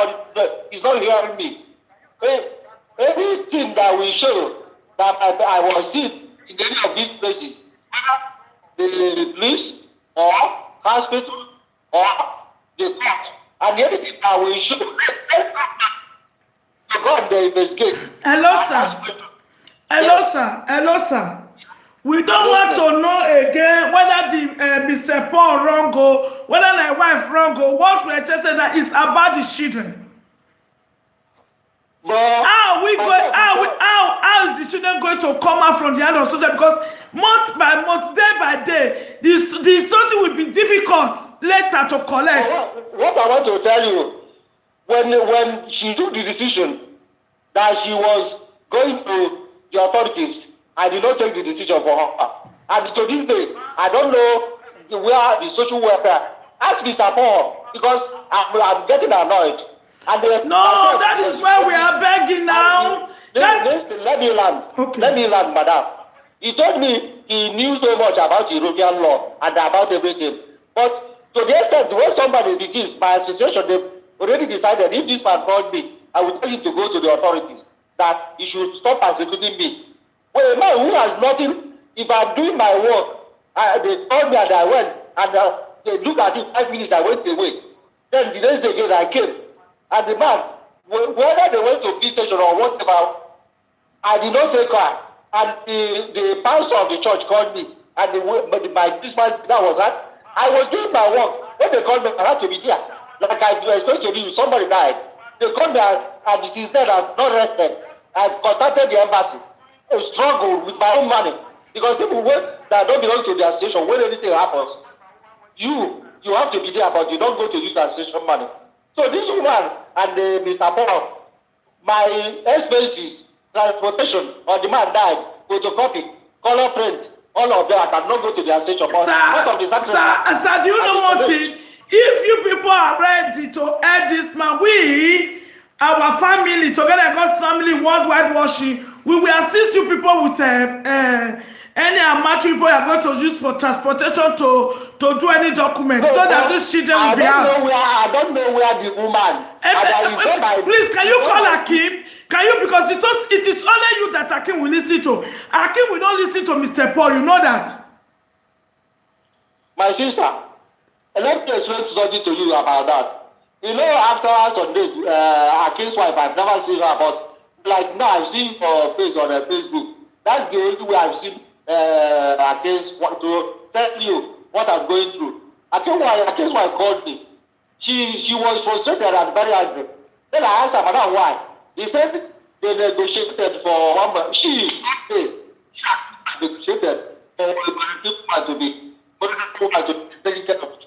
hearing me. Anything that will show that I was seen in any of these places, whether the police or hospital or the court, and anything that will show to go and investigate. Hello, sir. We don't want to know again whether the Mr. Paul wrong or whether my wife wrong or what we are just saying that is about the children. But How is the children going to come out from the hand of children? Because month by month, day by day, the something will be difficult later to collect. What I want to tell you, when she took the decision that she was going to the authorities, I did not take the decision for her. And to this day, I don't know where the social welfare. Ask Mr. Paul, because I'm getting annoyed. And that is why we are begging now. Let me land. Okay. Let me land, madam. He told me he knew so much about European law and about everything. But to the extent when somebody begins, my association, they've already decided if this man called me, I will tell him to go to the authorities, that he should stop persecuting me. Well, a man who has nothing, if I'm doing my work, they told me and I went, and they look at it, 5 minutes, I went away. Then the next day again, I came. And the man, whether they went to police station or whatever, I did not take her. And the pastor of the church called me, and my Christmas dinner was at, I was doing my work. When they called me, I had to be there. Like I explained to you, somebody died. They called me and since then I've not rested. I've contacted the embassy. I struggle with my own money. Because people that don't belong to the association, when anything happens, you have to be there, but you don't go to use the association money. So this woman and Mr. Paul, my expenses, transportation, or the man died, photocopy, color print, all of them, I cannot go to the association. Sir, do you know one thing? If you people are ready to help this man, we, our family, together God's family, worldwide washing, we will assist you people with any amount you people are going to use for transportation to do any document, so that these children will be out. I don't know where the woman. Please, can you call Akim? Can you, because it is only you that Akim will listen to. Akim will not listen to Mr. Paul. You know that. My sister, let me explain something to you about that. You know, after some days, Akim's wife, I've never seen her, but like now I've seen her face on Facebook. That's the only way I've seen Akim's wife to tell you what I'm going through. Akim's wife called me. She was frustrated and very angry. Then I asked her, Madam, why? He said they negotiated for 1 month. She negotiated for people to be taking care of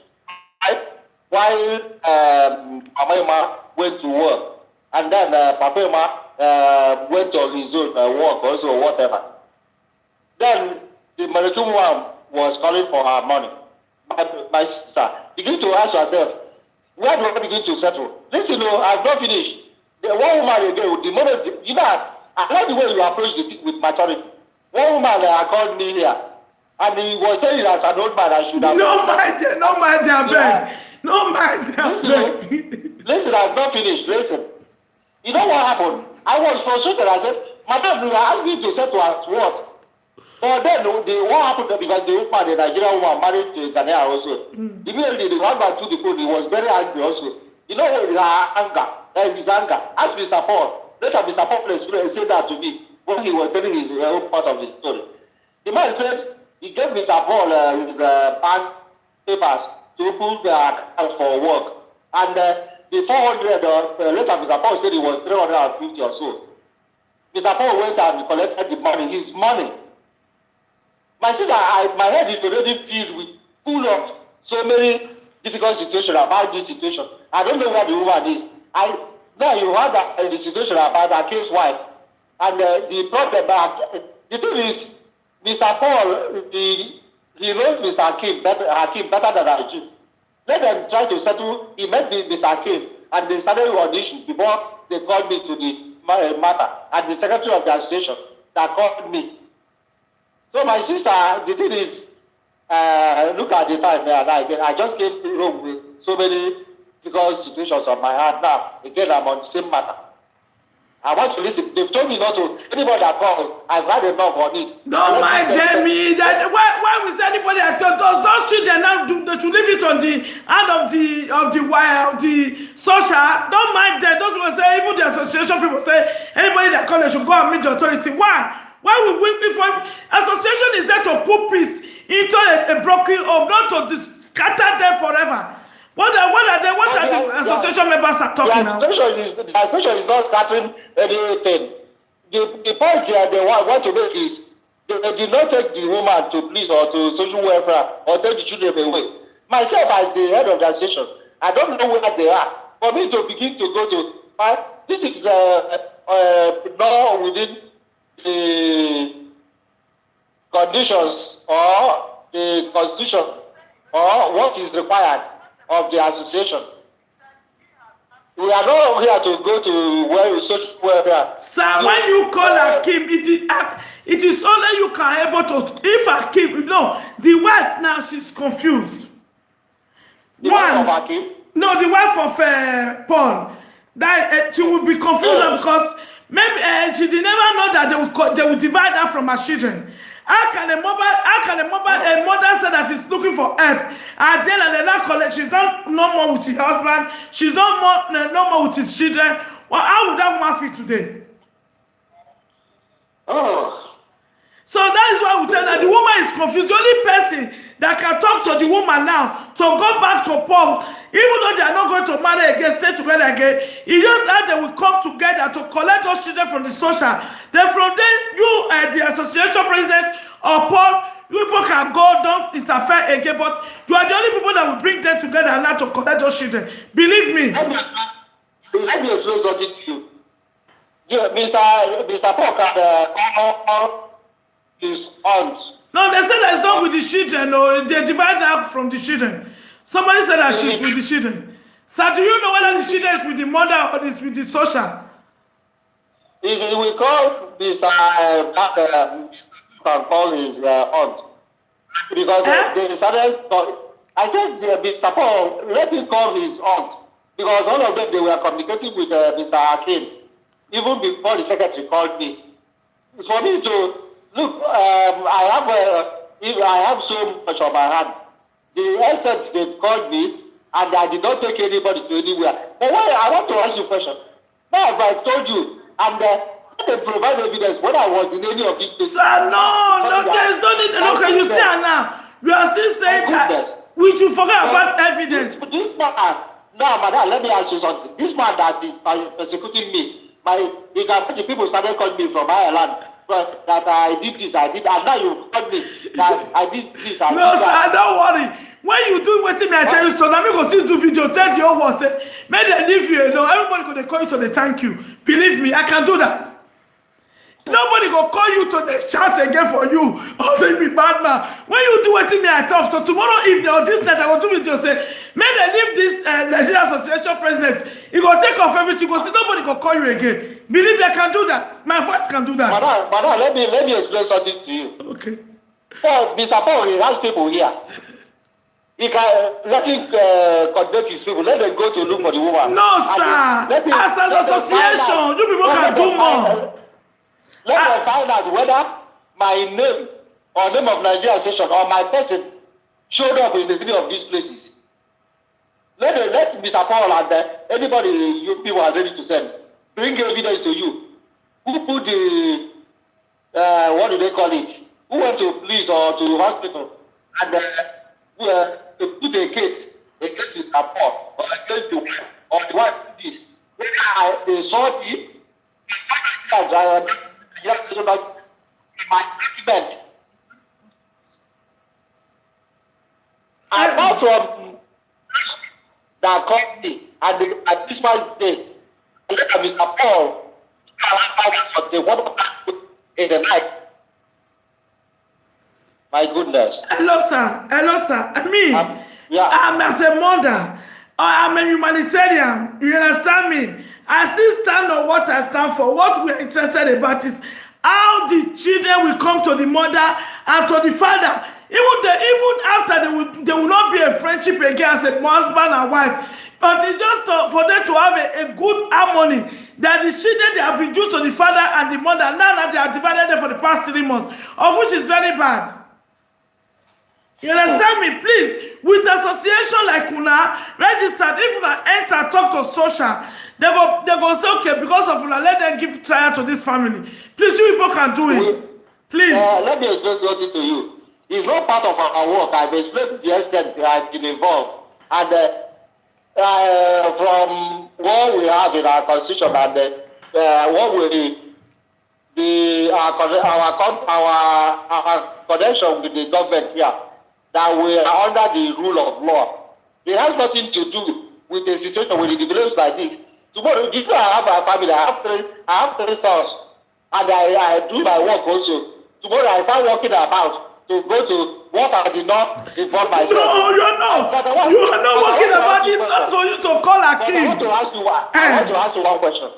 while Papa went to work, and then Papa went on his own work also, or whatever. Then the American woman was calling for her money. My sister, begin to ask yourself, where do I begin to settle? Listen, I've not finished. The one woman again, the moment, you know, I like the way you approach the thing with maturity. One woman called me here, and he was saying as an old man, I should have. No mind their beg. No mind their beg. Listen, I've not finished. Listen. You know what happened? I was frustrated. I said, Madam, you asked me to settle at what? But then what happened because the woman, the Nigerian woman, married to Ghanaian also. Immediately the husband took the phone. He was very angry also. You know what? His anger. Ask Mr. Paul. Later, Mr. Paul said that to me when he was telling his own part of the story. The man said he gave Mr. Paul his bank papers to open the account for work, and the 400. Later, Mr. Paul said it was 350 or so. Mr. Paul went and collected the money, his money. My sister, my head is already full of so many difficult situations about this situation. I don't know where the woman is. Now you heard the situation about Akim's wife, and the problem. The thing is, Mr. Paul, he knows Mr. Hakim better than I do. Let them try to settle. He met Mr. Hakim, and they started on the issue before they called me to the matter. And the secretary of the association that called me. So my sister, the thing is, look at the time and I just came home with so many difficult situations on my heart now. Again, I'm on the same matter. I want to listen. They've told me not to. Anybody that calls, I've had enough on it. Don't mind me. Why was anybody that those children now they should leave it on the hand of the wire of the social? Don't mind them. Those people say, even the association people say, anybody that calls, they should go and meet the authority. Why? Why would we before association is there to put peace into a broken home, not to scatter them forever? What are the association members are talking now? The association is not scattering anything. The point they want to make is they did not take the woman to police or to social welfare or take the children away. Myself, as the head of the association, I don't know where they are. For me to begin to go to, this is not within the conditions or the constitution or what is required of the association. We are not here to go to where social welfare. Sir, when you call Hakim, it is only you can able to. If Hakim, no, the wife now she's confused. The wife of Hakim? No, the wife of Paul. That she will be confused because maybe she did never know that they will divide her from her children. How can a mother say that she's looking for help? At the end of the day, she's not no more with his husband. She's not no more with his children. Well, how would that woman feel today? Oh. So that is why we tell that the woman is confused. The only person that can talk to the woman now to go back to Paul, even though they are not going to marry again, stay together again, he just said they will come together to collect those children from the social. Then from then, you, the association president or Paul, you people can go, don't interfere again, but you are the only people that will bring them together now to collect those children. Believe me. Let me explain something to you. Mr. Paul can his aunt. No, they said that it's not with the children, or they divide that from the children. Somebody said that she's with the children. So do you know whether the children is with the mother or is with the social? We call Mr. can call his aunt. Because they started, I said, Mr. Paul, let him call his aunt. Because all of them, they were communicating with Mr. Akin. Even before the secretary called me. It's for me to, look, I have so much on my hand. The extent they called me, and I did not take anybody to anywhere. But why, I want to ask you a question. Now, I've told you, and they provide evidence when I was in any of these places. Sir, no, there's no need. Okay, you see her now. You are still saying that. We should forget about evidence. This man, now, madam, let me ask you something. This man that is persecuting me, the people started calling me from Ireland. That I did this, I did, and now you call me that I did this, I did no, that. Sir, don't worry. When you do what me, I tell you, so now me go still do video, tell you what say, make them leave you alone. Everybody gonna call you to the thank you. Believe me, I can do that. Nobody go call you to the chat again for you. Oh, say be bad man. When you do what me, I talk. So tomorrow evening or this night, I will do video say, make them leave this Nigerian Association president. He go take off everything. Go say nobody go call you again. Believe me, I can do that. My voice can do that. Madam, let me explain something to you. Okay. Paul, Mr. Paul, he has people here. He can let him conduct his people. Let them go to look for the woman. No, sir. As an association, you people can do more. Let them find out whether my name or name of Nigerian Association or my person showed up in any of these places. Let Mr. Paul and anybody you people are ready to send bring evidence to you. Who put the what do they call it? Who went to police or to hospital and to put a case against Mr. Paul or against the wife or the wife did this? Whether they saw me, yes, my document. Apart from that company at this past day, I look at Mr. Paul, in the night. My goodness. Hello, sir. I mean, I'm as a mother, I'm a humanitarian. You understand me? I still stand on what I stand for. What we are interested about is how the children will come to the mother and to the father. Even after they will not be a friendship again as a husband and wife. But it's just for them to have a good harmony. That the children they have been used to the father and the mother. Now that they have divided them for the past 3 months, of which is very bad. You understand me? Please, with association like Una, registered, if Una enter, talk to social, they go say, okay, because of Una, let them give trial to this family. Please, you people can do it. Please. Let me explain something to you. It's not part of our work. I've explained the extent I've been involved. And from what we have in our constitution and what our connection with the government here, that we are under the rule of law. It has nothing to do with a situation when it develops like this. Tomorrow, you know, I have a family. I have three sons, and I do my work also. Tomorrow, I start walking about to go to what I did not involve myself. No, you're not. You are not walking about this. That's for you to call a king. I want to ask you one question.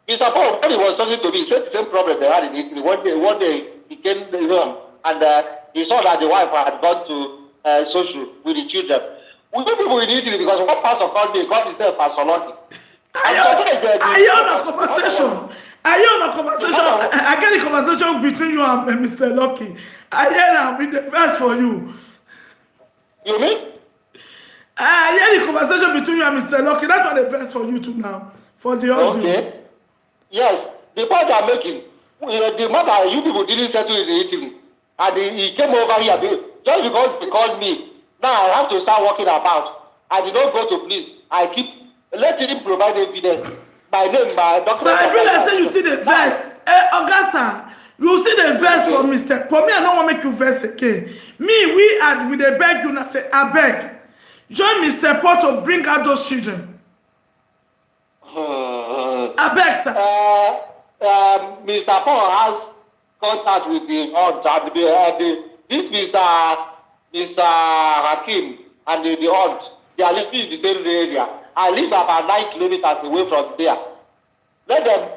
Mr. Paul, when he was talking to me, he said the same problem they had in Italy. One day he came home and he saw that the wife had gone to social with the children. We do people in Italy because one pastor called me, he called himself Pastor Lucky. Are you on a conversation? Are you on a conversation? I get a conversation between you and Mr. Lucky. I hear now with the verse for you. You mean? I hear the conversation between you and Mr. Lucky. That's what the verse for you too now. For the audio. Okay. Yes. The point I'm making, the matter you people didn't settle in Italy, and he came over here just because they called me. Now I have to start working about. I did not go to police. I keep letting him provide evidence. My name, my document. So I really say you see the verse. Augusta, you see the verse for Mr. For me, I don't want to make you verse again. Me, we dey beg you now say, I beg. Join Mr. Paul to bring out those children. I beg, sir. Mr. Paul has contact with the aunt. This Mr. Hakim and the aunt, they are living in the same area. I live about 9 kilometers away from there. Let them,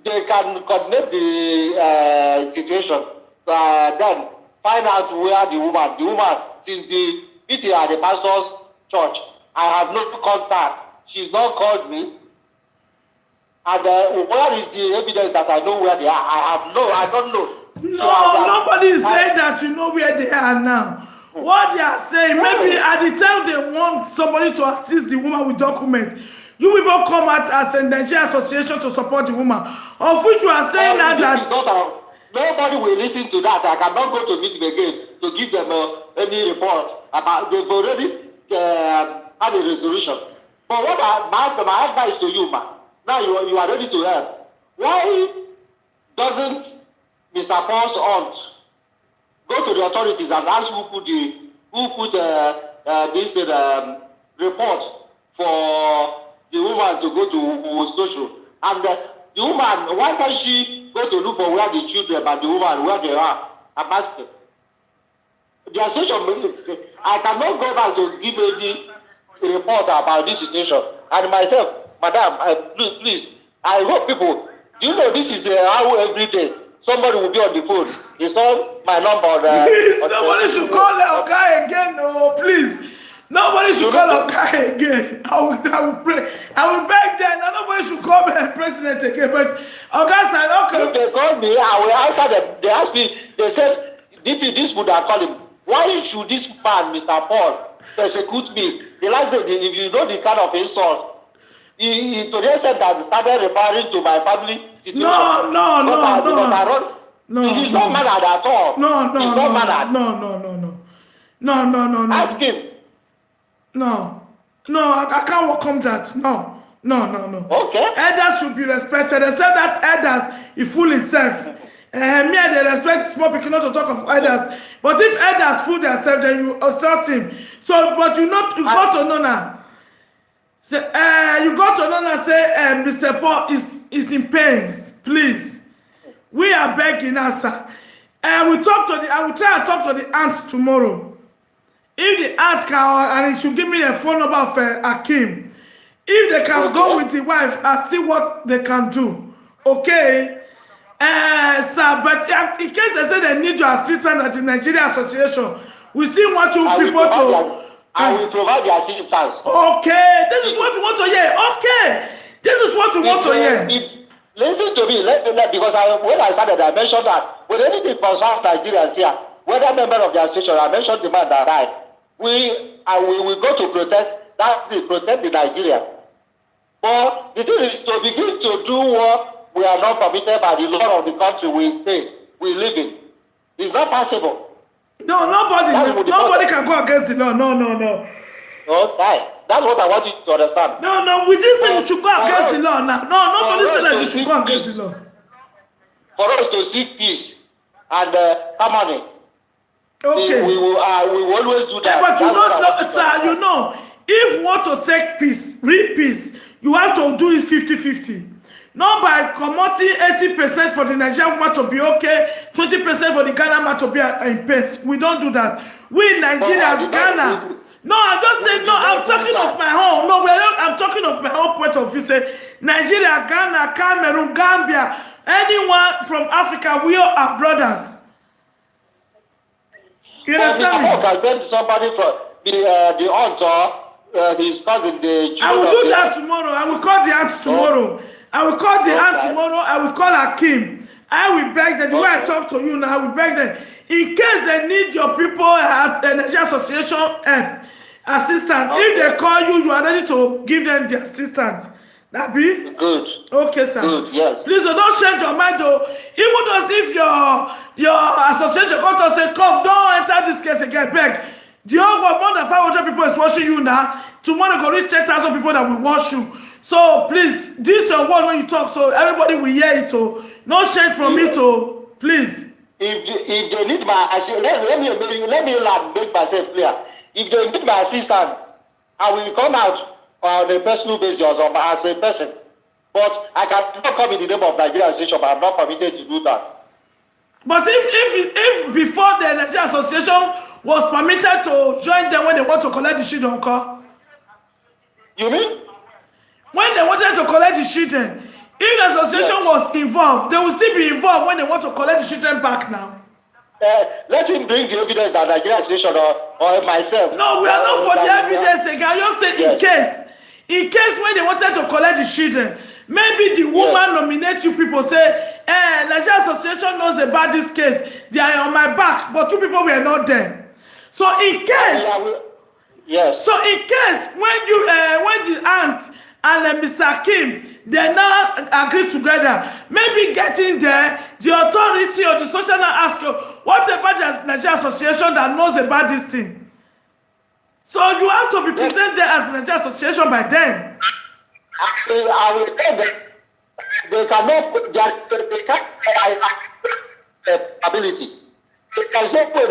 they can coordinate the situation. Then find out where the woman, since the meeting at the pastor's church, I have no contact. She's not called me. And where is the evidence that I know where they are? I don't know. No, nobody is saying that you know where they are now. What they are saying, maybe at the time they want somebody to assist the woman with documents, you will come out as a Nigerian association to support the woman. Of which you are saying that nobody will listen to that. I cannot go to meet them again to give them any report about. They've already had a resolution. But what my advice to you, man, now you are ready to help. Why doesn't Mr. Paul's aunt go to the authorities and ask who put this report for the woman to go to social? And the woman, why can't she go to look for where the children and the woman, where they are? I'm asking. The association, I cannot go back to give any report about this situation. And myself, madam, please, I hope people, do you know this is how every day somebody will be on the phone. It's not my number. Please, nobody should call a guy again. No, please. Nobody should call a guy again. I will pray. I will beg them. Nobody should call the president again. But Augusta, okay. If they call me, I will answer them. They asked me, they said, DP, this would have called him. Why should this man, Mr. Paul, persecute me? The last day, if you know the kind of insult, he today said that started referring to my family situation. No. He's not mad at all. He's not mad. No. Ask him. No, I can't welcome that. No. Okay. Elders should be respected. They said that elders, he fool himself. They respect small people not to talk of elders. But if elders fool themselves, then you assault him. So, but you got to know now. Say, you got to know now. Say, Mr. Paul is in pains. Please, we are begging us, sir. I will try to talk to the aunt tomorrow. If the aunt can, and he should give me a phone number of Akim. If they can go with the wife and see what they can do. Okay? Sir, but in case they say they need your assistance at the Nigeria Association, we still want you people to... I will provide the assistance. Okay, this is what we want to hear. Okay, this is what we want to hear. Listen to me, because when I started, I mentioned that when anything concerns Nigerians here, whether member of the association, I mentioned the man that died. We go to protect the Nigeria. But the thing is to begin to do what we are not permitted by the law of the country we live in. It's not possible. No, nobody can go against the law. No. Okay. That's what I want you to understand. No, we didn't say you should go against the law now. No, nobody said that you should go against the law. For us to seek peace and harmony. Okay. We will always do that. But sir, if you want to seek peace, real peace, you have to do it 50-50. Not by promoting 80% for the Nigerian woman to be okay, 20% for the Ghana man to be in pain. We don't do that. We in Nigerians, Ghana. No, I'm just saying, no, I'm talking of my own. No, I'm talking of my own point of view. Say, Nigeria, Ghana, Cameroon, Gambia, anyone from Africa, we all are brothers. You understand me? Can send somebody from the aunt or his cousin, the I will do that tomorrow. I will call the aunt tomorrow. I will call the aunt tomorrow. I will call Akim. I will beg them. The way I talk to you now, I will beg them. In case they need your people at the Nigerian Association assistance, if they call you, you are ready to give them the assistance. That be? Good. Okay, sir. Good, yes. Please don't change your mind though. Even though if your association come to say, come, don't enter this case again, beg. The whole world, more than 500 people is watching you now. Tomorrow go reach 10,000 people that will watch you. So please, this is your word when you talk, so everybody will hear it. Oh, no change from it. Oh, please. If they need my assistance, let me make myself clear. If they need my assistance, I will come out on a personal basis or as a person. But I cannot come in the name of Nigeria Association, but I'm not permitted to do that. But if before the Nigeria Association was permitted to join them when they want to collect the children, You mean? when they wanted to collect the children, if the association was involved, they will still be involved when they want to collect the children back now. Let him bring the evidence that Nigeria Association or myself. No, we are not for the evidence again. I just said in case when they wanted to collect the children, maybe the woman nominate you people say, Nigeria Association knows about this case. They are on my back, but 2 people were not there. So in case, So in case when the aunt and Mr. Kim, they now agree together, maybe getting there, the authority or the social now ask you, what about the Nigeria Association that knows about this thing? So you have to be present there as Nigeria Association by then. I will tell them they cannot, they can't ability. They can put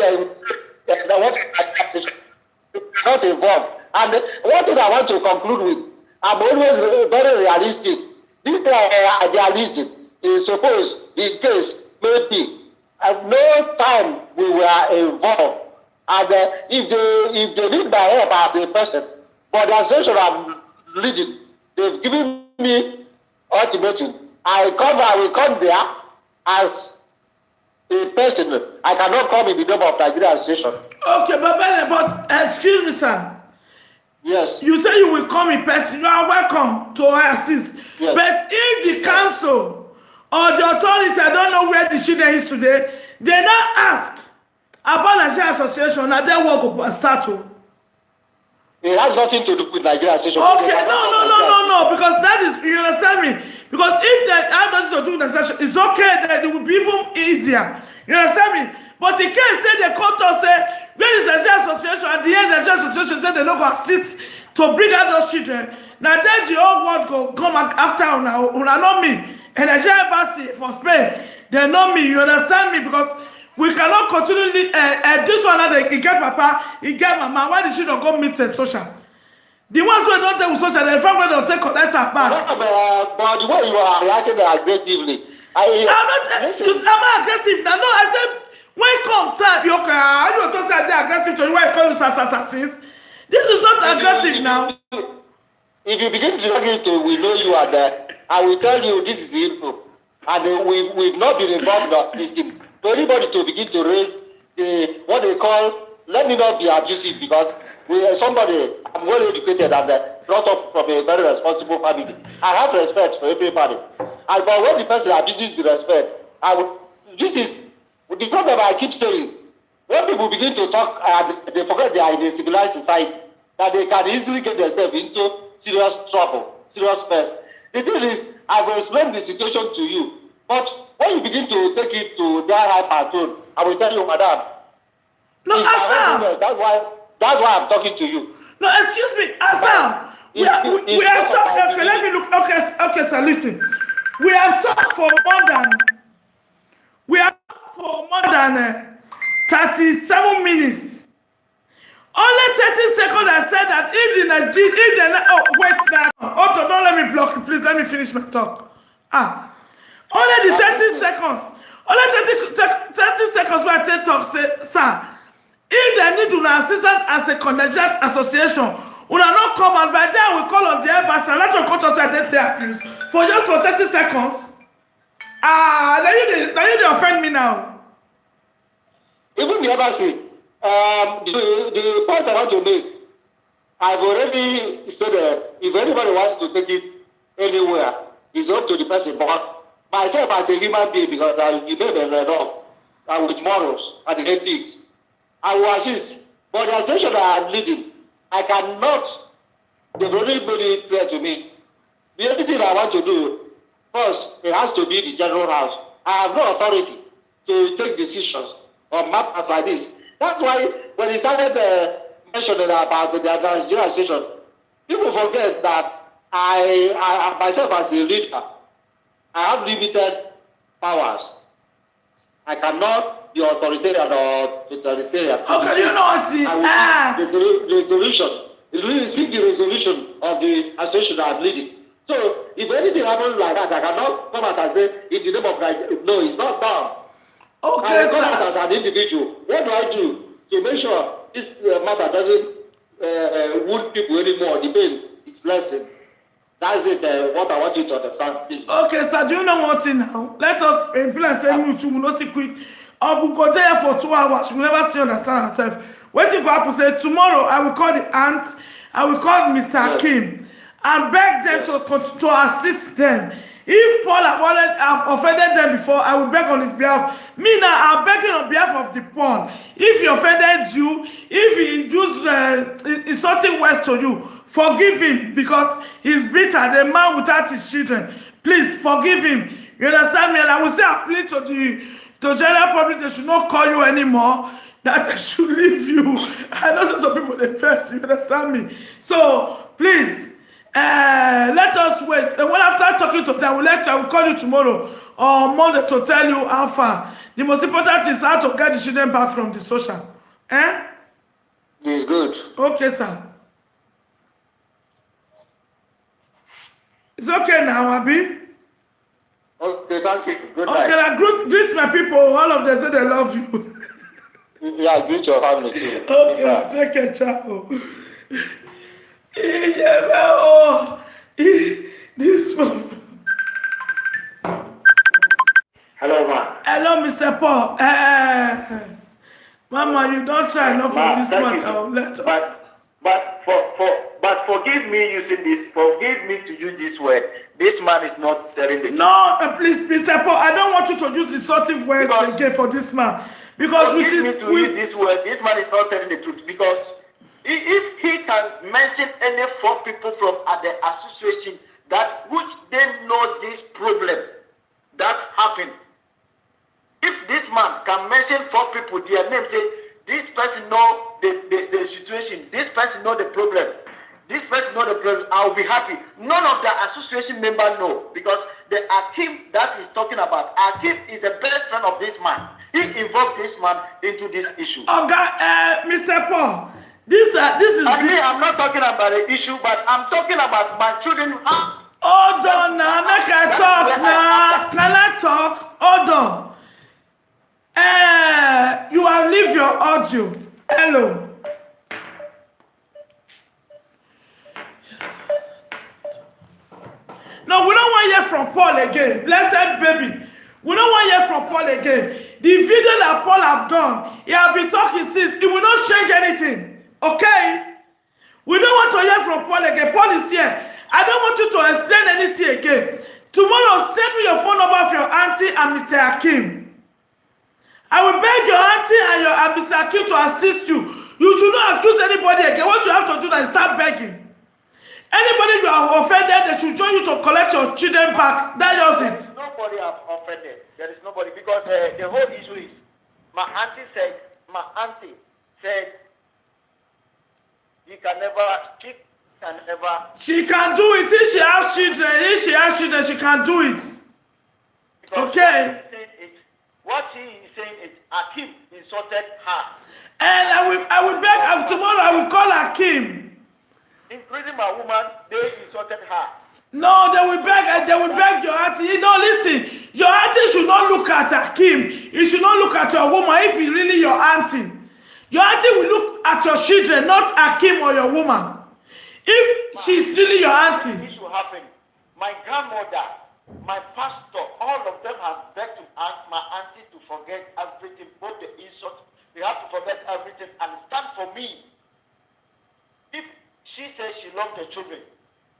not involved. And one thing I want to conclude with, I'm always very realistic. This thing idealistic is suppose in case maybe at no time we were involved. And if they need my help as a person, but the association I'm leading, they've given me ultimatum. I will come there as a person. I cannot come in the name of Nigeria Association. Okay, but excuse me, sir. Yes. You say you will come in person. You are welcome to assist. Yes. But if the council or the authority, I don't know where the children is today, they now ask about Nigeria Association and then work will start. It has nothing to do with Nigeria Association. Okay, no, because that is, you understand me? Because if they have nothing to do with the session, it's okay, that it will be even easier. You understand me? But you can't say the court or say, where is the Nigeria Association? At the end, the Nigeria Association said they don't go assist to bring out those children. Now then the whole world go come after una know me. And Nigeria Embassy for Spain, they know me, you understand me? Because we cannot continue this one now he get papa, he get mama. Why the children go meet a social? The ones who don't take with social, they find where they'll take collect her back. But the way you are reacting aggressively, I'm not aggressive now. No, I said when come time, you okay? I don't just say they're aggressive to you. Why you call you assassins? This is not aggressive now. If you begin to argue to we know you are there, I will tell you this is info. And we've not been involved in this thing. For anybody to begin to raise what they call, let me not be abusive because somebody, I'm well educated and brought up from a very responsible family. I have respect for everybody. And but when the person abuses the respect, this is the problem I keep saying. When people begin to talk and they forget they are in a civilized society, that they can easily get themselves into serious trouble, serious mess. The thing is, I will explain the situation to you. But when you begin to take it to their high tone, I will tell you, madam. No, Asa. That's why I'm talking to you. No, excuse me, Asa. We have talked. Okay, let me look. Okay, sir, listen. We have talked for more than 37 minutes. Only 30 seconds I said that don't let me block you, please. Let me finish my talk. Only the 30 seconds. Only 30 seconds where I talk say, sir, if they need an assistant as a collegiate association, we are not come and by then we call on the embassy and let your coach say there, please. For 30 seconds. Now you offend me now. Even the embassy, the point I want to make, I've already stated, if anybody wants to take it anywhere, it's up to the person. But myself as a human being, because I will be enough, and with morals and ethics, I will assist. But the association that I'm leading, I cannot, they've already made it clear to me The only thing I want to do, first, it has to be the general house. I have no authority to take decisions on matters like this. That's why when he started mentioning about the Nigerian station, people forget that I myself as a leader, I have limited powers. I cannot be authoritarian or totalitarian. Okay, you know what? I will see the resolution of the association I'm leading. So if anything happens like that, I cannot come out and say in the name of Nigeria. No, it's not done. Okay, I come out sir. as an individual. What do I do to make sure this matter doesn't wound people anymore? The pain is lessened. That's it. What I want you to understand, please. Okay, sir, do you know one thing now? Let us implement say we will not see quick. We go there for 2 hours. We never see understand ourselves. What if happen say tomorrow I will call the aunt, I will call Mr. Hakim and beg them to assist them. If Paul have offended them before, I will beg on his behalf. Me now, I'm begging on behalf of the Paul. If he offended you, if he used insulting words to you, forgive him because he's bitter, the man without his children. Please forgive him. You understand me? And I will say I plead to general public, they should not call you anymore, that they should leave you. I know some people they first, you understand me? So please, let us wait. And when after talking to them, I will call you tomorrow or Monday to tell you how far. The most important is how to get the children back from the social. It's good. Okay, sir. It's okay now, Abi. Okay, thank you. Good Okay, night. now greet my people. All of them say they love you. Yeah, greet your family too. Okay, take care, ciao. Yeah, oh, this one. Hello, ma. Hello, Mr. Paul. Mama, you don't try enough for this thank matter. you. Let us. But forgive me using this. Forgive me to use this word. This man is not telling the truth. No, please, Mr. Paul, I don't want you to use insultive words again for this man. Because with Forgive his. me to use this word. This man is not telling the truth. Because if he can mention any 4 people from the association that which they know this problem that happened. If this man can mention 4 people, their name, say, this person know the situation, this person know the problem, this person know the problem, I'll be happy. None of the association members know because the Akim that he's talking about, Akim is the best friend of this man. He involved this man into this issue. Okay, Mr. Paul, this is. I'm not talking about the issue, but I'm talking about my children. Hold on now, make I talk now. Can I talk? Hold on. You will leave your audio. Hello. No, we don't want to hear from Paul again. Blessed baby. We don't want to hear from Paul again. The video that Paul have done, he have been talking since. It will not change anything. Okay? We don't want to hear from Paul again. Paul is here. I don't want you to explain anything again. Tomorrow, send me your phone number of your auntie and Mr. Hakim. I will beg your auntie and Mr. Hakim to assist you. You should not accuse anybody again. What you have to do is start begging. Anybody you are offended, they should join you to collect your children back. That does it. Nobody have offended. There is nobody because the whole issue is my auntie said she can do it. If she has children, she can do it. Okay. What she is saying is Akim insulted her. And I will beg tomorrow. I will call Hakim. Including my woman, they insulted her. No, they will beg your auntie. No, listen, your auntie should not look at Hakim. You should not look at your woman if it's really your auntie. Your auntie will look at your children, not Hakim or your woman. If she's really your auntie. This will happen. My grandmother, my pastor, all of them have begged to ask my auntie to forget everything, both the insult. They have to forget everything and stand for me. If she says she loves the children,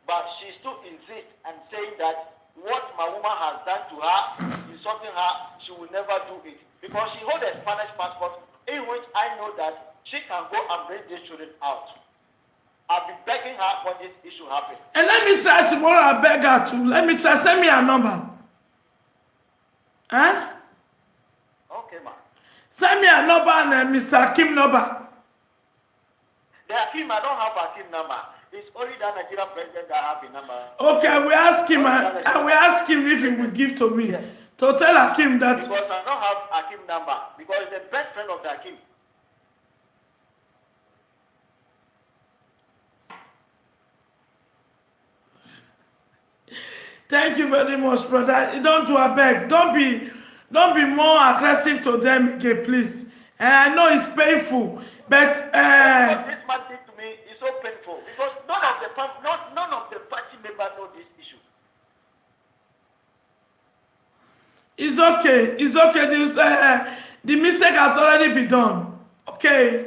but she still insists and saying that what my woman has done to her, insulting her, she will never do it. Because she holds a Spanish passport in which I know that she can go and bring these children out. I'll be begging her when this issue happens. And let me try tomorrow. I beg her to. Let me try. Send me her number. Huh? Okay, ma. Send me a number and Mr. Kim number. The Hakim, I don't have Hakim number. It's only the Nigerian president that have the number. Okay, I will ask him. I will ask him if he will give to me. Yes. To tell Hakim that. Because I don't have Hakim number. Because he's the best friend of the Hakim. Thank you very much, brother. Don't do a beg. Don't be more aggressive to them again, please. I know it's painful, but What this man did to me is so painful because none of the party members know this issue. it's okay. It's okay. The mistake has already been done. Okay.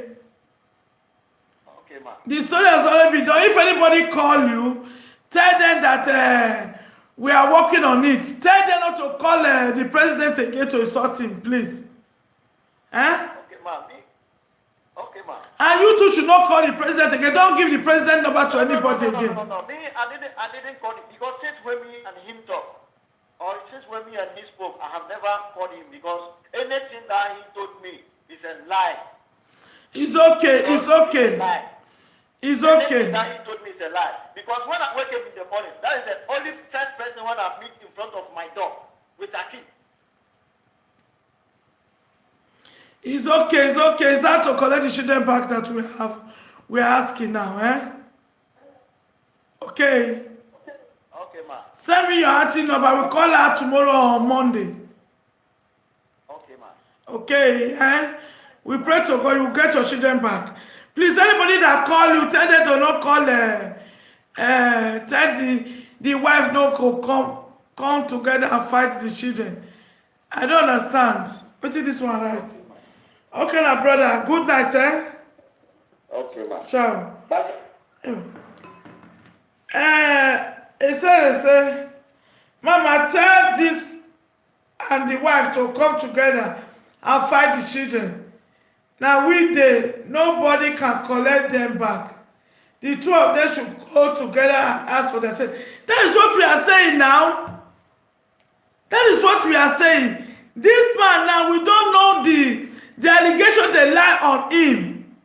Okay, ma. The story has already been done. If anybody call you, tell them that we are working on it. Tell them not to call the president again to insult him, please. Eh? Okay, ma. Okay, ma. And you too should not call the president again. Don't give the president number to anybody again. No. Me, I didn't call him because since when me and him talk, or since when me and he spoke, I have never called him because anything that he told me is a lie. It's okay. It's okay. Lie. It's Anything okay. that he told me is a lie. Because when I wake up in the morning, that is the only first person when I meet in front of my door with a kid. It's okay. It's okay. It's hard to collect the children back that we are asking now, eh? Okay. Okay, ma. Send me your auntie number. We'll call her tomorrow or Monday. Okay, ma. Okay, eh? We pray to God you will get your children back. Please, anybody that call you, tell them to not call tell the wife no go come together and fight the children. I don't understand. Put it this one right. Okay, now, brother. Good night, eh? Okay, ma. Ciao. Bye. He said, Mama, tell this and the wife to come together and fight the children. Now nobody can collect them back. The two of them should go together and ask for their children. That is what we are saying now. That is what we are saying. This man now, we don't know the allegation they lie on him.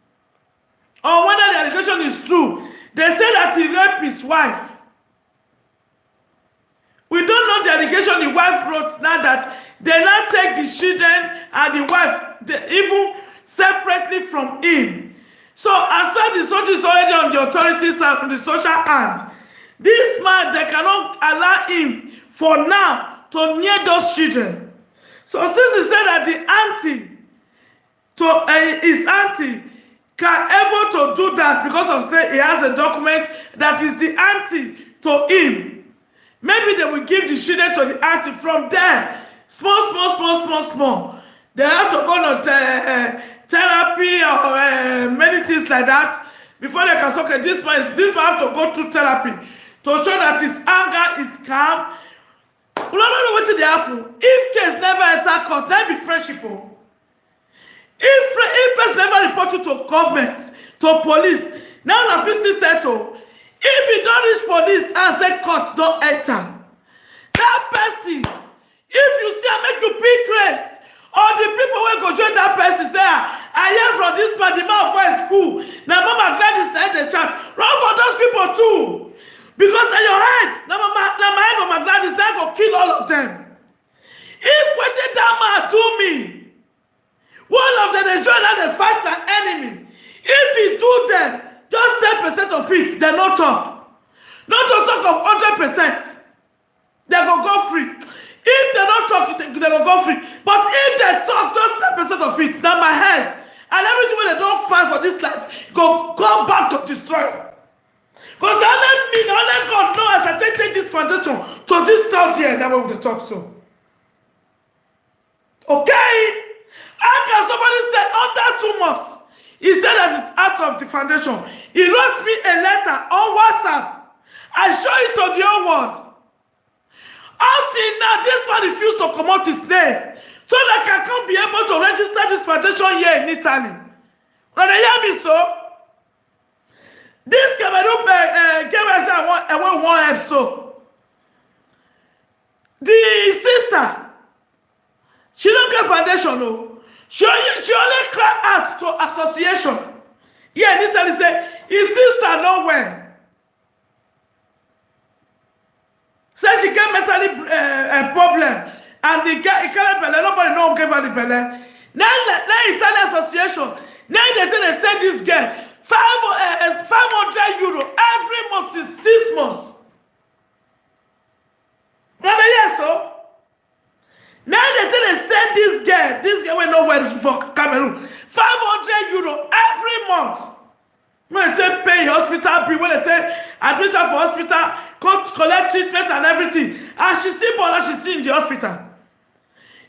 Or whether the allegation is true. They say that he raped his wife. We don't know the allegation the wife wrote now that they now take the children and the wife, even separately from him. So as far as the soldier is already on the authorities and on the social hand, this man, they cannot allow him for now to near those children. So since he said that the auntie, his auntie can able to do that because of say he has a document that is the auntie to him, maybe they will give the children to the auntie. From there, small. They have to go to therapy or many things like that before they can say, okay, this man have to go through therapy to show that his anger is calm. We don't know what will happen. If case never enter court, then be friendship. If person never report you to government, to police, now na fit still settle. If you don't reach police and say court don't enter, that person, if you see am make you pick race, or the people wey go join that person say, I hear from this man, the man for school, na Mama Gladys na the chat, run for those people too. Because in your head, na my head Mama Gladys na go kill all of them. If wetin that man do me, one of them dey join and dey fight my enemy. If he do them, just 10% of it, they no talk. Not to talk of 100%. They go free. If they don't talk, they go free. But if they talk, just 10% of it, now my head, and everything they don't fight for this life, go back to destroy. Because they only God know as I take this foundation to this third year, that way we talk so. Okay? How can somebody say under 2 months? He said that it's out of the foundation. He wrote me a letter on WhatsApp. I show it to the whole world. Until now, this man refused to come out his name so that I can be able to register this foundation here in Italy. When they hear me so, This Cameroon gave us one episode. The sister, she don't get foundation, no. She only cry out to association. Yeah, in Italy say, his sister nowhere. Say she get mentally a problem, and the guy can't belly. Nobody know give her the belly. Now Italian association. Now they send this girl 500 euro every month since 6 months. Now yes, so. Now they send this girl will know where is for Cameroon. 500 euro every month. When they pay hospital bill, when they admit her for hospital, collect treatment and everything, and she still born and she still in the hospital.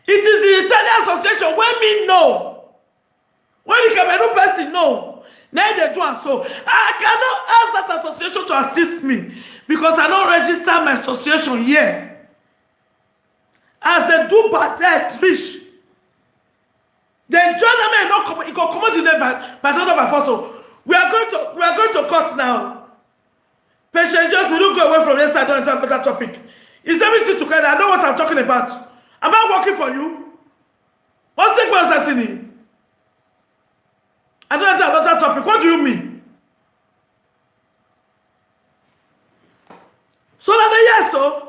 It is the Italian association when me know. When the Cameroon person know, now they do and so. I cannot ask that association to assist me because I don't register my association here. As they do bad debt rich. Then join them and not come. It can come out in them by not by force. So we are going to court now. Patient, just we don't go away from this side and talk about that topic. Is everything together? I know what I'm talking about. Am I working for you? What's the question? I don't know about that topic. What do you mean? So that the yes, so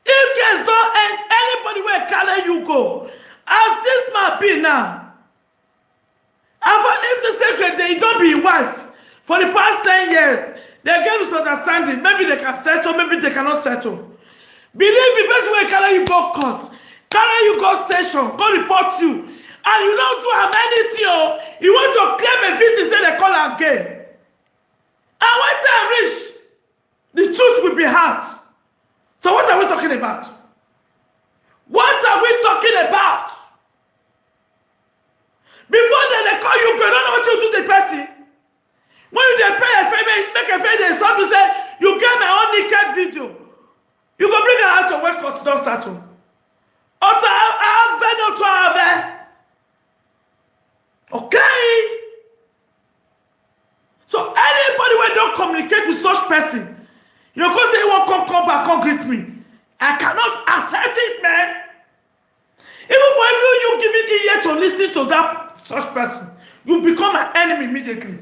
if case don't end, anybody where can you go? As this man be now, and for if the secret they don't be wife for the past 10 years, they get misunderstanding. Maybe they can settle, maybe they cannot settle. Believe me, person where carry you go court, carry you go station, go report you, and you don't do how anything. You want to claim a victim, say they call again. And when time reach, the truth will be hard. So what are we talking about? What are we talking about? Before they call you, you don't know what you do to the person. When you pay a favor, make a favor, they start to say, you get my own naked video. You go bring her out to work out, don't settle. Okay? So anybody when don't communicate with such person, you know, because they won't come back, come greet me. I cannot accept it, man. Even for you giving ear to listen to that such person, you become an enemy immediately.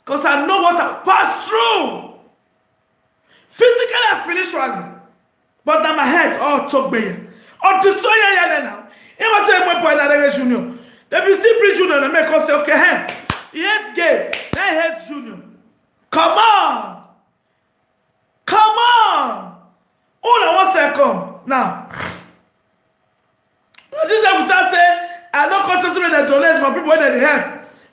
Because I know what I passed through. Physically and spiritually. But now my head, talk by you. Destroy you now. If I tell my boy that junior, they be simply junior and make us say, okay, hey, he hates gay, then he hates junior. Come on. Come on. Hold on 1 second. Now, this is what I say, I don't continue the dollars for people when they help.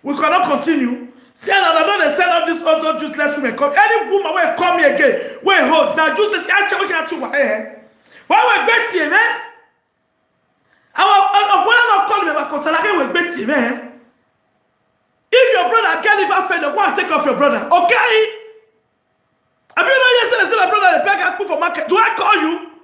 We cannot continue. See, and I'm not send up this other useless woman. Come, any woman will come here again. Wait, hold. Now, useless. Actually, we can't do my hair. Why we bet you, man? I not calling me about contact again with Betty, man. If your brother can't even fail, go and take off your brother. Okay? Have you know yesterday say my brother the beg I put for market? Do I call you?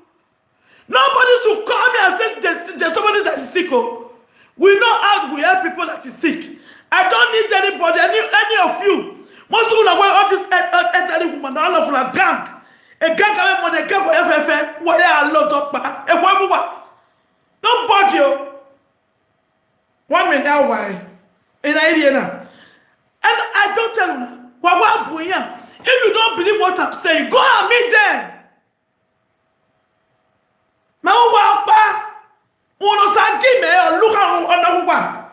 Nobody should call me and say there's somebody that is sick. Oh. We know how we help people that is sick. I don't need anybody, any of you. Most of you are all this elderly woman, all of you are gang. A gang have money, a gang for FFF, where I love talk about. A woman. Nobody. 1 minute now, why? In idea now. And I don't tell you now. If you don't believe what I'm saying, go and meet them. Now, what? Uno sa give me look at one.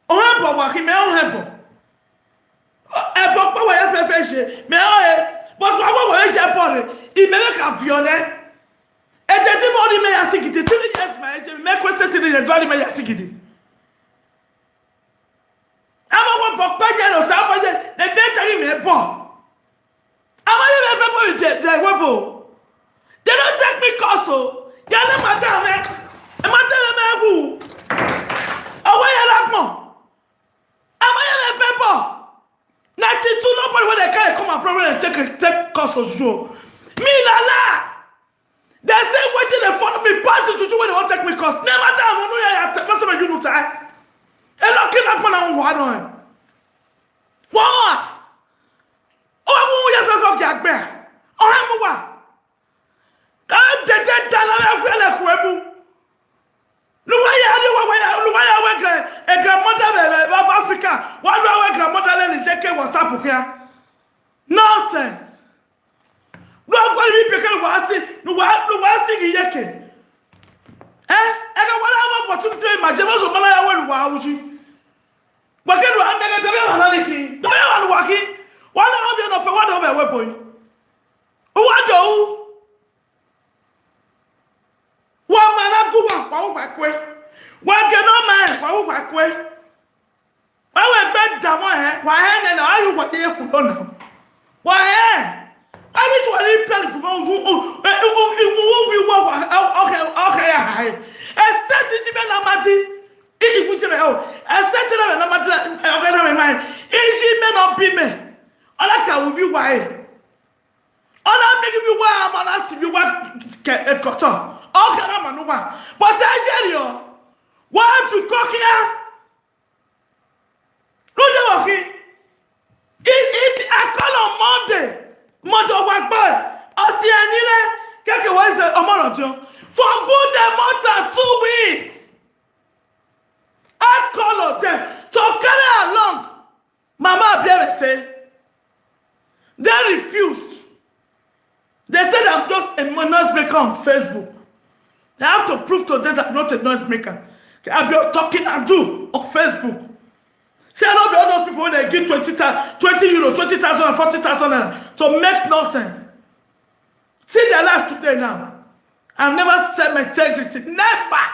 Oh, working me on hempo. A book by FFH, me but what was your body? It may look at Fiona. And the body may ask it. 3 years, my make was setting as well. May ask it. I'm a book by yellow, somebody, the data in a bomb. I'm a little the webo. They don't take me castle. Yana madame. A madame who. Away at more. Am I a member? 92 nobody when they can't come and problem and take course of show. Me la. They say waiting in front of me, pass the juju when they want to take me course. Never down, no, you know time. And looking at one on one. Why? Oh, yes, I forget. Oh, I'm what? I'm dead. A grandmother of Africa. Why do our grandmother in JK was up here? Nonsense. No one people was singing yeke. I got one opportunity to imagine was one I went wow. But can I negative? No one walking. One of you of one of a weapon. What do? One man up go back way. One cannot man, back way. I went back down my head. Why, and are you what you put on? Why, I need to leave people okay. Except the Jimenamati, if you put except the mind. If she may not be me, all I can with you why. All I'm making you why I'm not asking you what a cotton. Okay, I'm a woman. But I tell you, why to cook here? No, okay. I call on Monday. Monday work boy. I see Anile. Keke was a month for good a month and 2 weeks. I call on them to carry along. Mama Abia say they refused. They said I'm just a noise maker on Facebook. They have to prove to them that I'm not a noise maker. I'll be talking and do on Facebook. Shall not be all those people when they give 20 euros, 20,000 and 40,000 to make nonsense. See their life today now. I've never said my integrity. Never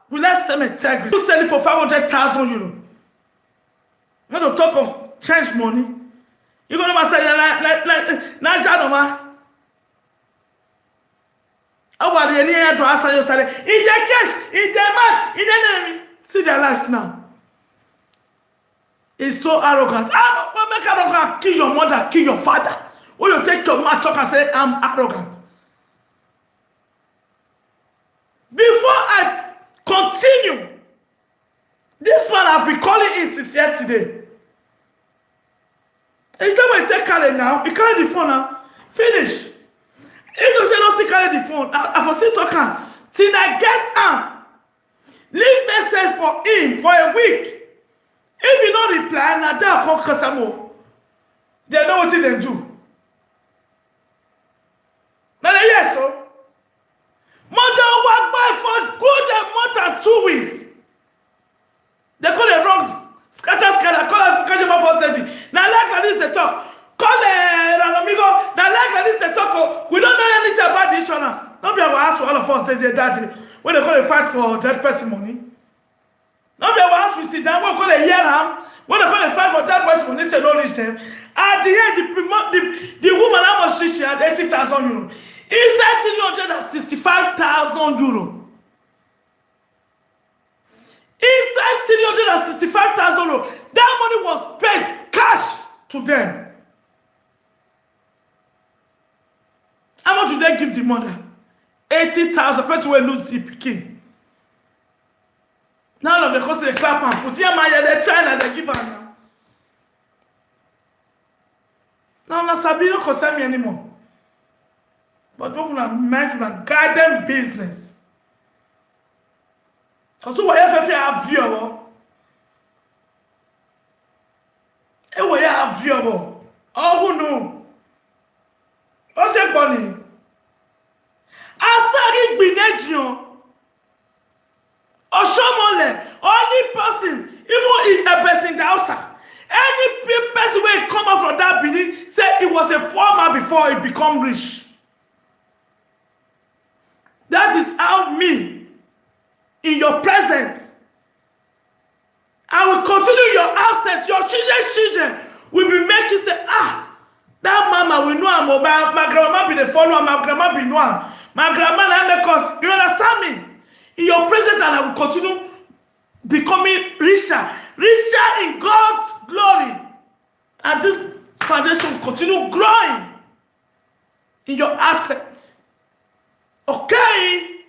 will I sell my integrity. You sell it for 500,000 euros. When you talk of change money, you're going to say, like, Najanoma. How about the enemy to answer your salary? In their cash, in their mouth, in their enemy. See their life now. It's so arrogant. Don't make arrogant. Kill your mother, kill your father. Or you take your mouth, talk and say, I'm arrogant. Before I continue, this man I've been calling in since yesterday. Every time I take Karen now, he carry the phone now. Finish. If you say not still carry the phone, I for still talking. Till I get him. Leave message for him for a week. If you don't reply, now they'll call Kasamo. They know what they do. Now yes, so mother work by for good a month and 2 weeks. They call it wrong. Scatter, call it for 30. Now like this they talk. Call it amigo. Now like this they talk. We don't know anything about the insurance. Nobody will ask for all of us say they daddy. When they call a fight for dead person money. Nobody will ask we sit down. When they call a hear them. When they call a fight for dead person money, say don't reach them. At the end, the woman how much she had 80,000 euros. Inside 365,000 euros. Inside 365,000 euros. That money was paid cash to them. How much did they give the mother? 80,000. Person will lose the picking. Now of the cost of the clap and put here my they try and they give her now. Now Sabi don't concern me anymore. But people are meant to garden business. Because whatever have view, and we have view. Oh who know? What's your money? Asari Binedio Oshomole, only person, even a person outside, any person will come out from that Benin, say it was a poor man before he become rich. That is how me, in your presence, I will continue your absence, your children will be making say, that mama will know I'm my grandma be the follower, my grandma be know my grandma na make us, you understand me? In your presence, and I will continue becoming richer in God's glory. And this foundation will continue growing in your assets. Okay?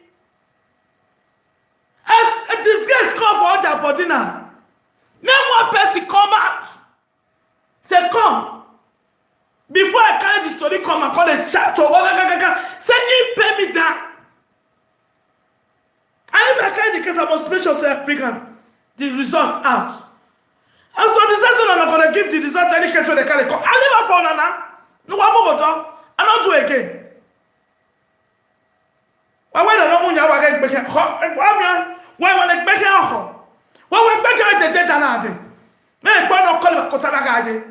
As a disgrace call for their body now. No more person Say, come. Before I carry the story, come and call the chat. Say, he pay me that. And if I carry the case, I must make sure I bring the result out. And so the session, I'm not going to give the result any case where they carry. I leave her for Nana. No, I'm not going to. I don't do it again. Why when I don't know why I make it? Why when I make it? Why when I make it? The data now. Man, why not call it a Kotana guy?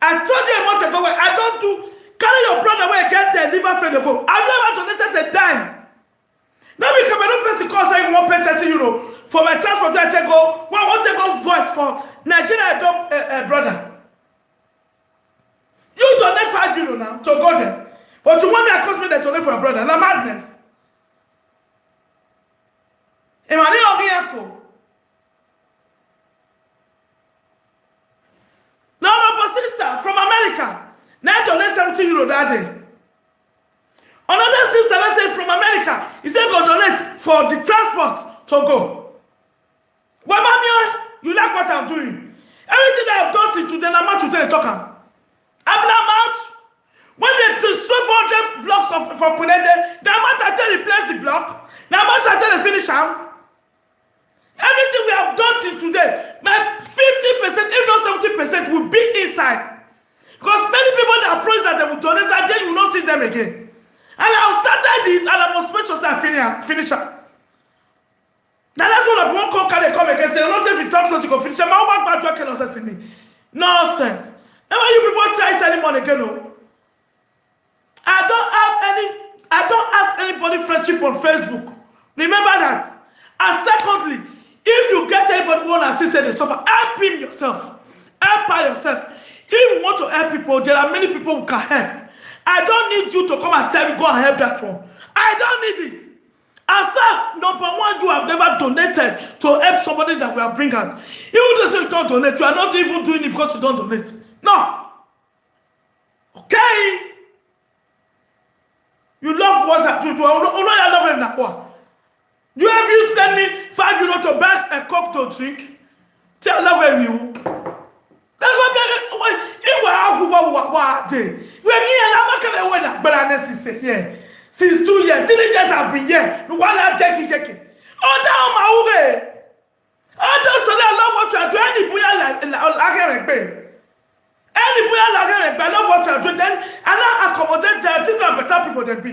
I told you a month ago, I don't do carry your brother where I get there, liver fail to go. I've never donated a dime. Now we come and don't cause I won't pay 30 euro for my transport. I take go. One want to go voice for Nigeria adopt brother. You donate 5 euro now to go there, but you want me to cost me the donate for your brother? Now madness. Emmanuel Oriako. Now no sister from America. Now donate 70 euro that day. Another sister, let's say from America, he said go donate for the transport to go. Well, mommy, you like what I'm doing. Everything that I've done to them, I'm out to tell you, talk. I'm out. When they destroy 400 blocks for Punede, the amount I tell you replace the block, the amount I tell you finish them. Everything we have done till today, my 50%, if not 70%, will be inside. Because many people that promise that they will donate, and then you will not see them again. And I've started it, and I must make sure I finish it. Now that's what I won't come again. Say, not say if you talk so you go finish it. My work back to nonsense in me. Nonsense. Never you people try it anymore again. No. I don't ask anybody friendship on Facebook. Remember that. And secondly, if you get anybody who want to assist they suffer, help him yourself. Help by yourself. If you want to help people, there are many people who can help. I don't need you to come and tell me, go and help that one. I don't need it. As far, number one, you have never donated to help somebody that we are bringing out. Even though you say you don't donate, you are not even doing it because you don't donate. No. Okay? You love what I do. You love him now. Do you have you send me 5 euro to buy a cup to drink? Say I love you. That's what since 2 years, 3 years I've been here. No one has taken shaking. Oh, down my way. Oh, that's so I love what you are doing. Any boy like I love what you are doing. Then I now accommodate these are better people than me.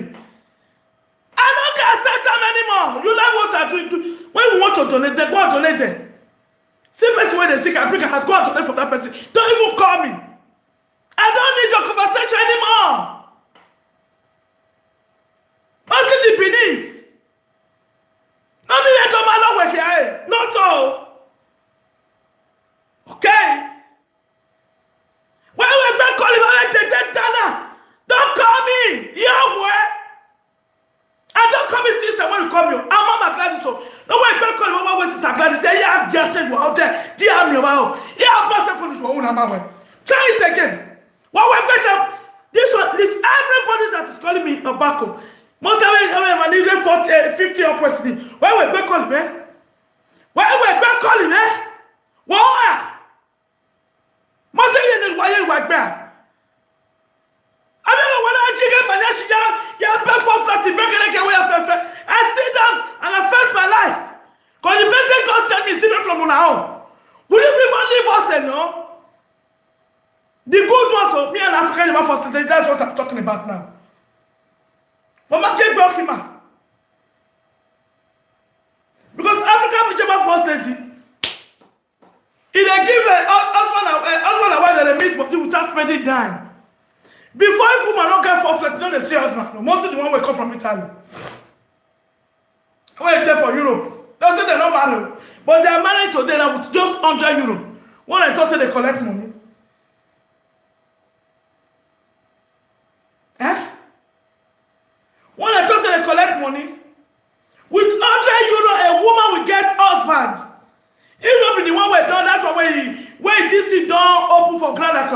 I don't get set time anymore. You like what you are doing. When we want to donate, they go and donate them. See person when they sick, I bring a heart, go and donate for that person. Don't even call me. I don't need your conversation anymore. What's the Benin's? Not me let my love work here. Not all. Okay. When we back calling my Dana, don't call me. Yahweh. And don't call me sister when you call me. I'm Mama Gladys. So no way back calling my way sister Gladys. Say yeah, just said you out there. Dear me wow. Yeah, pass it for this one. Try it again. What we better? This one. Everybody that is calling me a backup. Most of them are needing 40, 50 or possibly. Why we back calling me? Why we back calling me? Why? Most of them why you work back? I don't know when I jiggle my yashi ya back for flatty back and away I sit down and I face my life. Because the best God sent me is different from now. Will you people leave us alone? The good ones of me and African University, that's what I'm talking about now. Mama keep blocking man. Because African German First Lady, if they give a husband and wife that they meet, but you without spending time. Before if woman don't get for flat, you know they say husband. Most of the one will come from Italy. When they there for Europe, they say they're not married. But they are married today now with just 100 euro. When I just say they collect money. When I just say they collect money, with 100 euro, a woman will get husband. If not be the one where done that one where this thing don't open for ground like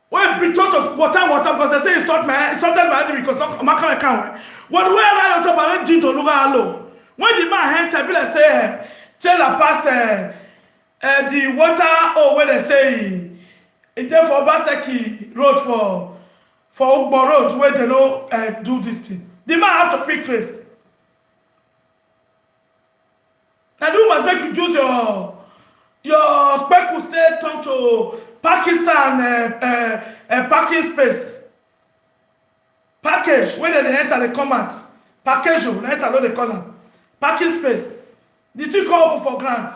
when we touch us water because they say it's not my enemy because my account. When we are on top of it, did to look hello. When the man hands I be like say tell her pass the water or when they say It's there for Baseki road for Ugbo road where they no do this thing. The man have to pick race. Now you must make you choose your Kpeku state turn to Pakistan parking space. Package when they enter the comment. Package they enter no they call them. Parking space. The thing come up for grant.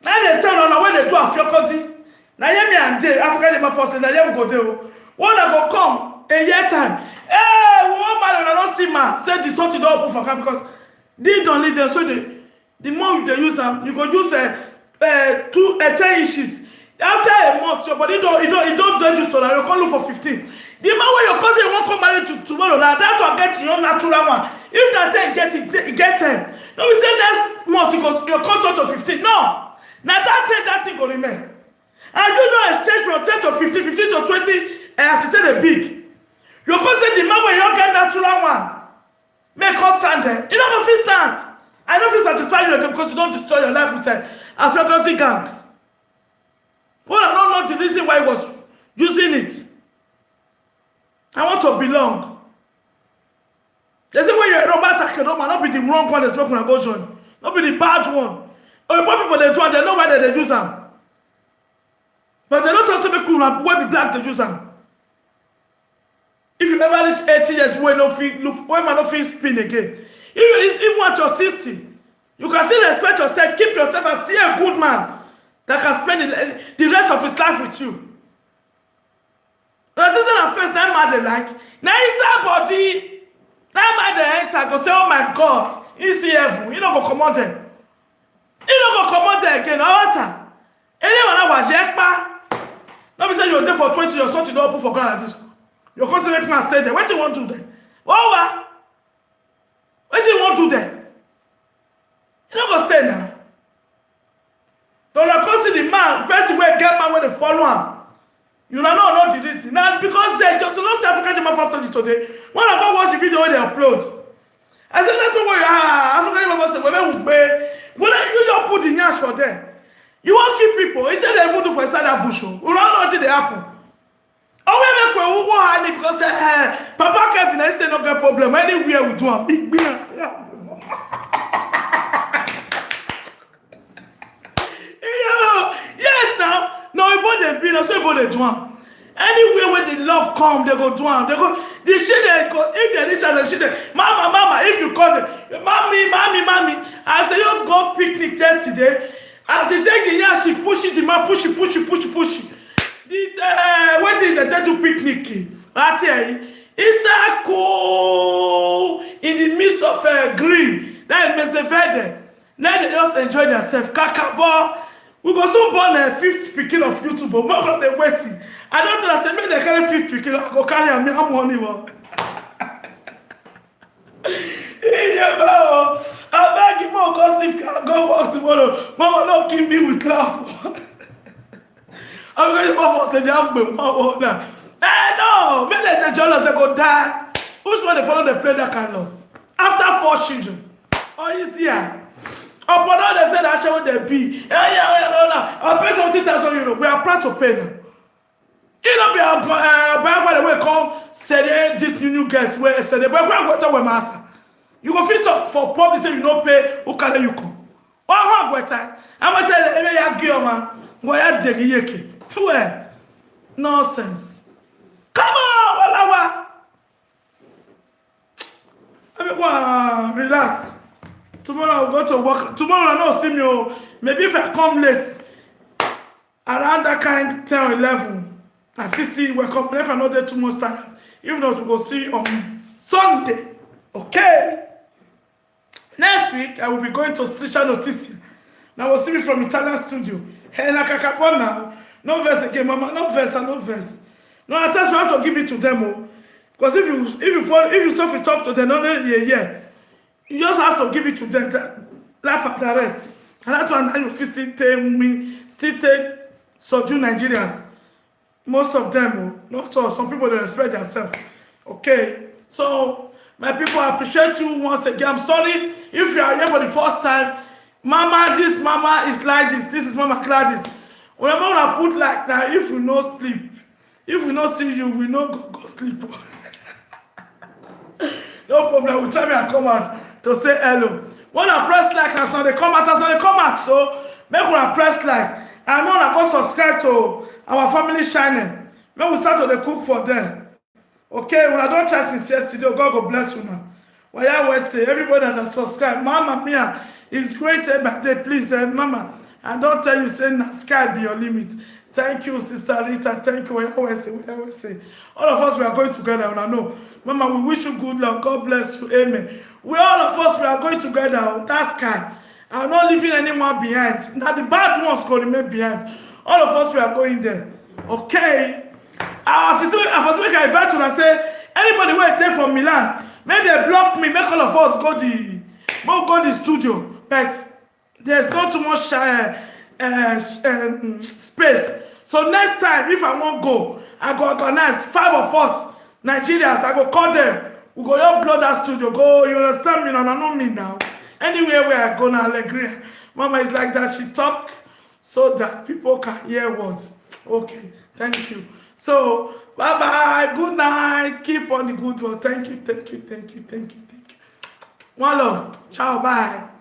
Now they tell on when they do a faculty. Now hear me and day African Demo first na here we go there. One that go come a year time. Hey, one man and not see man say the something don't open for camp because they don't lead them so the more they use them, you go use 10 inches. After a month, your body don't do so that you can look for 15. The man when your cousin won't come marry to tomorrow, now that will get your natural one. If that 10 get 10. No, we say next month you come to 15. No. Now that thing will remain. And you know exchange from 10 to 15, 15 to 20, as it is a big. You can say the man when you get natural one, make us stand there. You don't feel stand. I don't feel satisfied with you because you don't destroy your life with African gangs. Well, I don't know the reason why he was using it. I want to belong. They say when you're a Roma attacker, not be the wrong one that's making a go join. Not be the bad one. Or what people they do and they know why they use them. But they don't also make cool when be black they use them. If you never reach 80 years, when man no feel spin again. Even at your 60, you can still respect yourself, keep yourself and see a good man that can spend the rest of his life with you. But this is the first time man they like. Now inside body, that man they enter go say, oh my God, he's heaven. You don't go come out there. You don't go come out there again. How anyone that was yekpa? Let me say you're there for 20 years, something don't open for ground like this. You're constantly man stay there. What you want to do there? What do you want to do there? You don't go stay now. Don't go see the man, person where get man where they follow him. You don't know the reason. Now because they just don't see African Demo first study today. When I go watch the video where they upload, I said that's what African Demo first when you don't put the nyash for them. You won't keep people. He said they even do for inside that bush. We don't know what they happen. Oh, we make we want honey because Papa Kevin I say no get problem. Anywhere we do a big beer. Yes now. No, we bought the beer, so we bought the do. Anywhere where the love come, they go do them. They go. The shit they go. If they reach us and shit, mama, if you call them, mommy. I say you go picnic yesterday. As he take the yash, she push it, the man push it. What is the tattoo picnic? Right here. It's a cool in the midst of green. That is Mesevede. Now they just enjoy themselves. Kakabo. We go soon born a 5th speaking of YouTube, but more of the waiting. I don't think I say, maybe they carry 5th speaking. I go carry a million money. Yeah, I beg you more, go sleep, go work tomorrow. Mama, don't kill me with laugh. I'm going to go for the young man. No, maybe the jealous they go die. Who's when they follow the play that kind of? After 4 children. Oh, you see her. Upon all they said that show they be. I'll pay 70,000 euros. We are proud to pay now. You know, by the way, come say this new guest where say the boy go to master. You go fit up for public say you no pay. Who can you come? Oh, what time? I'm gonna tell you, every year, man. Why I dig yeke? Nonsense. Come on, Walawa. Relax. Tomorrow I'll go to work. Tomorrow I know see me. Maybe if I come late, around that kind 10 or 11, I feel see welcome. If I'm not there too much time, if not, we'll go see on Sunday. Okay? Next week, I will be going to Stitcher Notizia. Now we'll see me from Italian studio. Hey, like a capona. No verse again, mama. No verse. No, I tell you, I have to give it to them. Because if you self talk to them, you just have to give it to them. Laugh at direct. And that's why you still take subdue Nigerians. Most of them, not all. Some people, they respect themselves. Okay? So, my people, I appreciate you once again. I'm sorry if you are here for the first time. Mama, this mama is like this. This is Mama Gladys. Remember when I put like now, if we no sleep, if we no see you, we no go sleep. No problem, we try me and come out to say hello. When I press like, as when they come out, so make una press like. And when I go subscribe to our family channel, make we start to the cook for them. Okay, when I don't try since yesterday, God go bless you now. Well, yeah, always say, everybody that has subscribed, Mama Mia, it's great birthday, please, Mama. And don't tell you, say, sky be your limit. Thank you, Sister Rita. Thank you. We always say. All of us, we are going together, and I know. Mama, we wish you good luck. God bless you. Amen. We all of us, we are going together. That sky. I'm not leaving anyone behind. Now, the bad ones going to remain behind. All of us, we are going there. Okay? I first make I invite you and say, anybody who take from Milan, may they block me, make all of us go the studio. But there's not too much space. So next time, if I won't go, I go organize 5 of us, Nigerians, I go call them. We go upload that studio. Go, you understand me? No, know me now. Anywhere where I go now, Alegria. Mama is like that. She talk so that people can hear words. Okay, thank you. So, bye-bye. Good night. Keep on the good work. Thank you. One love. Ciao, bye.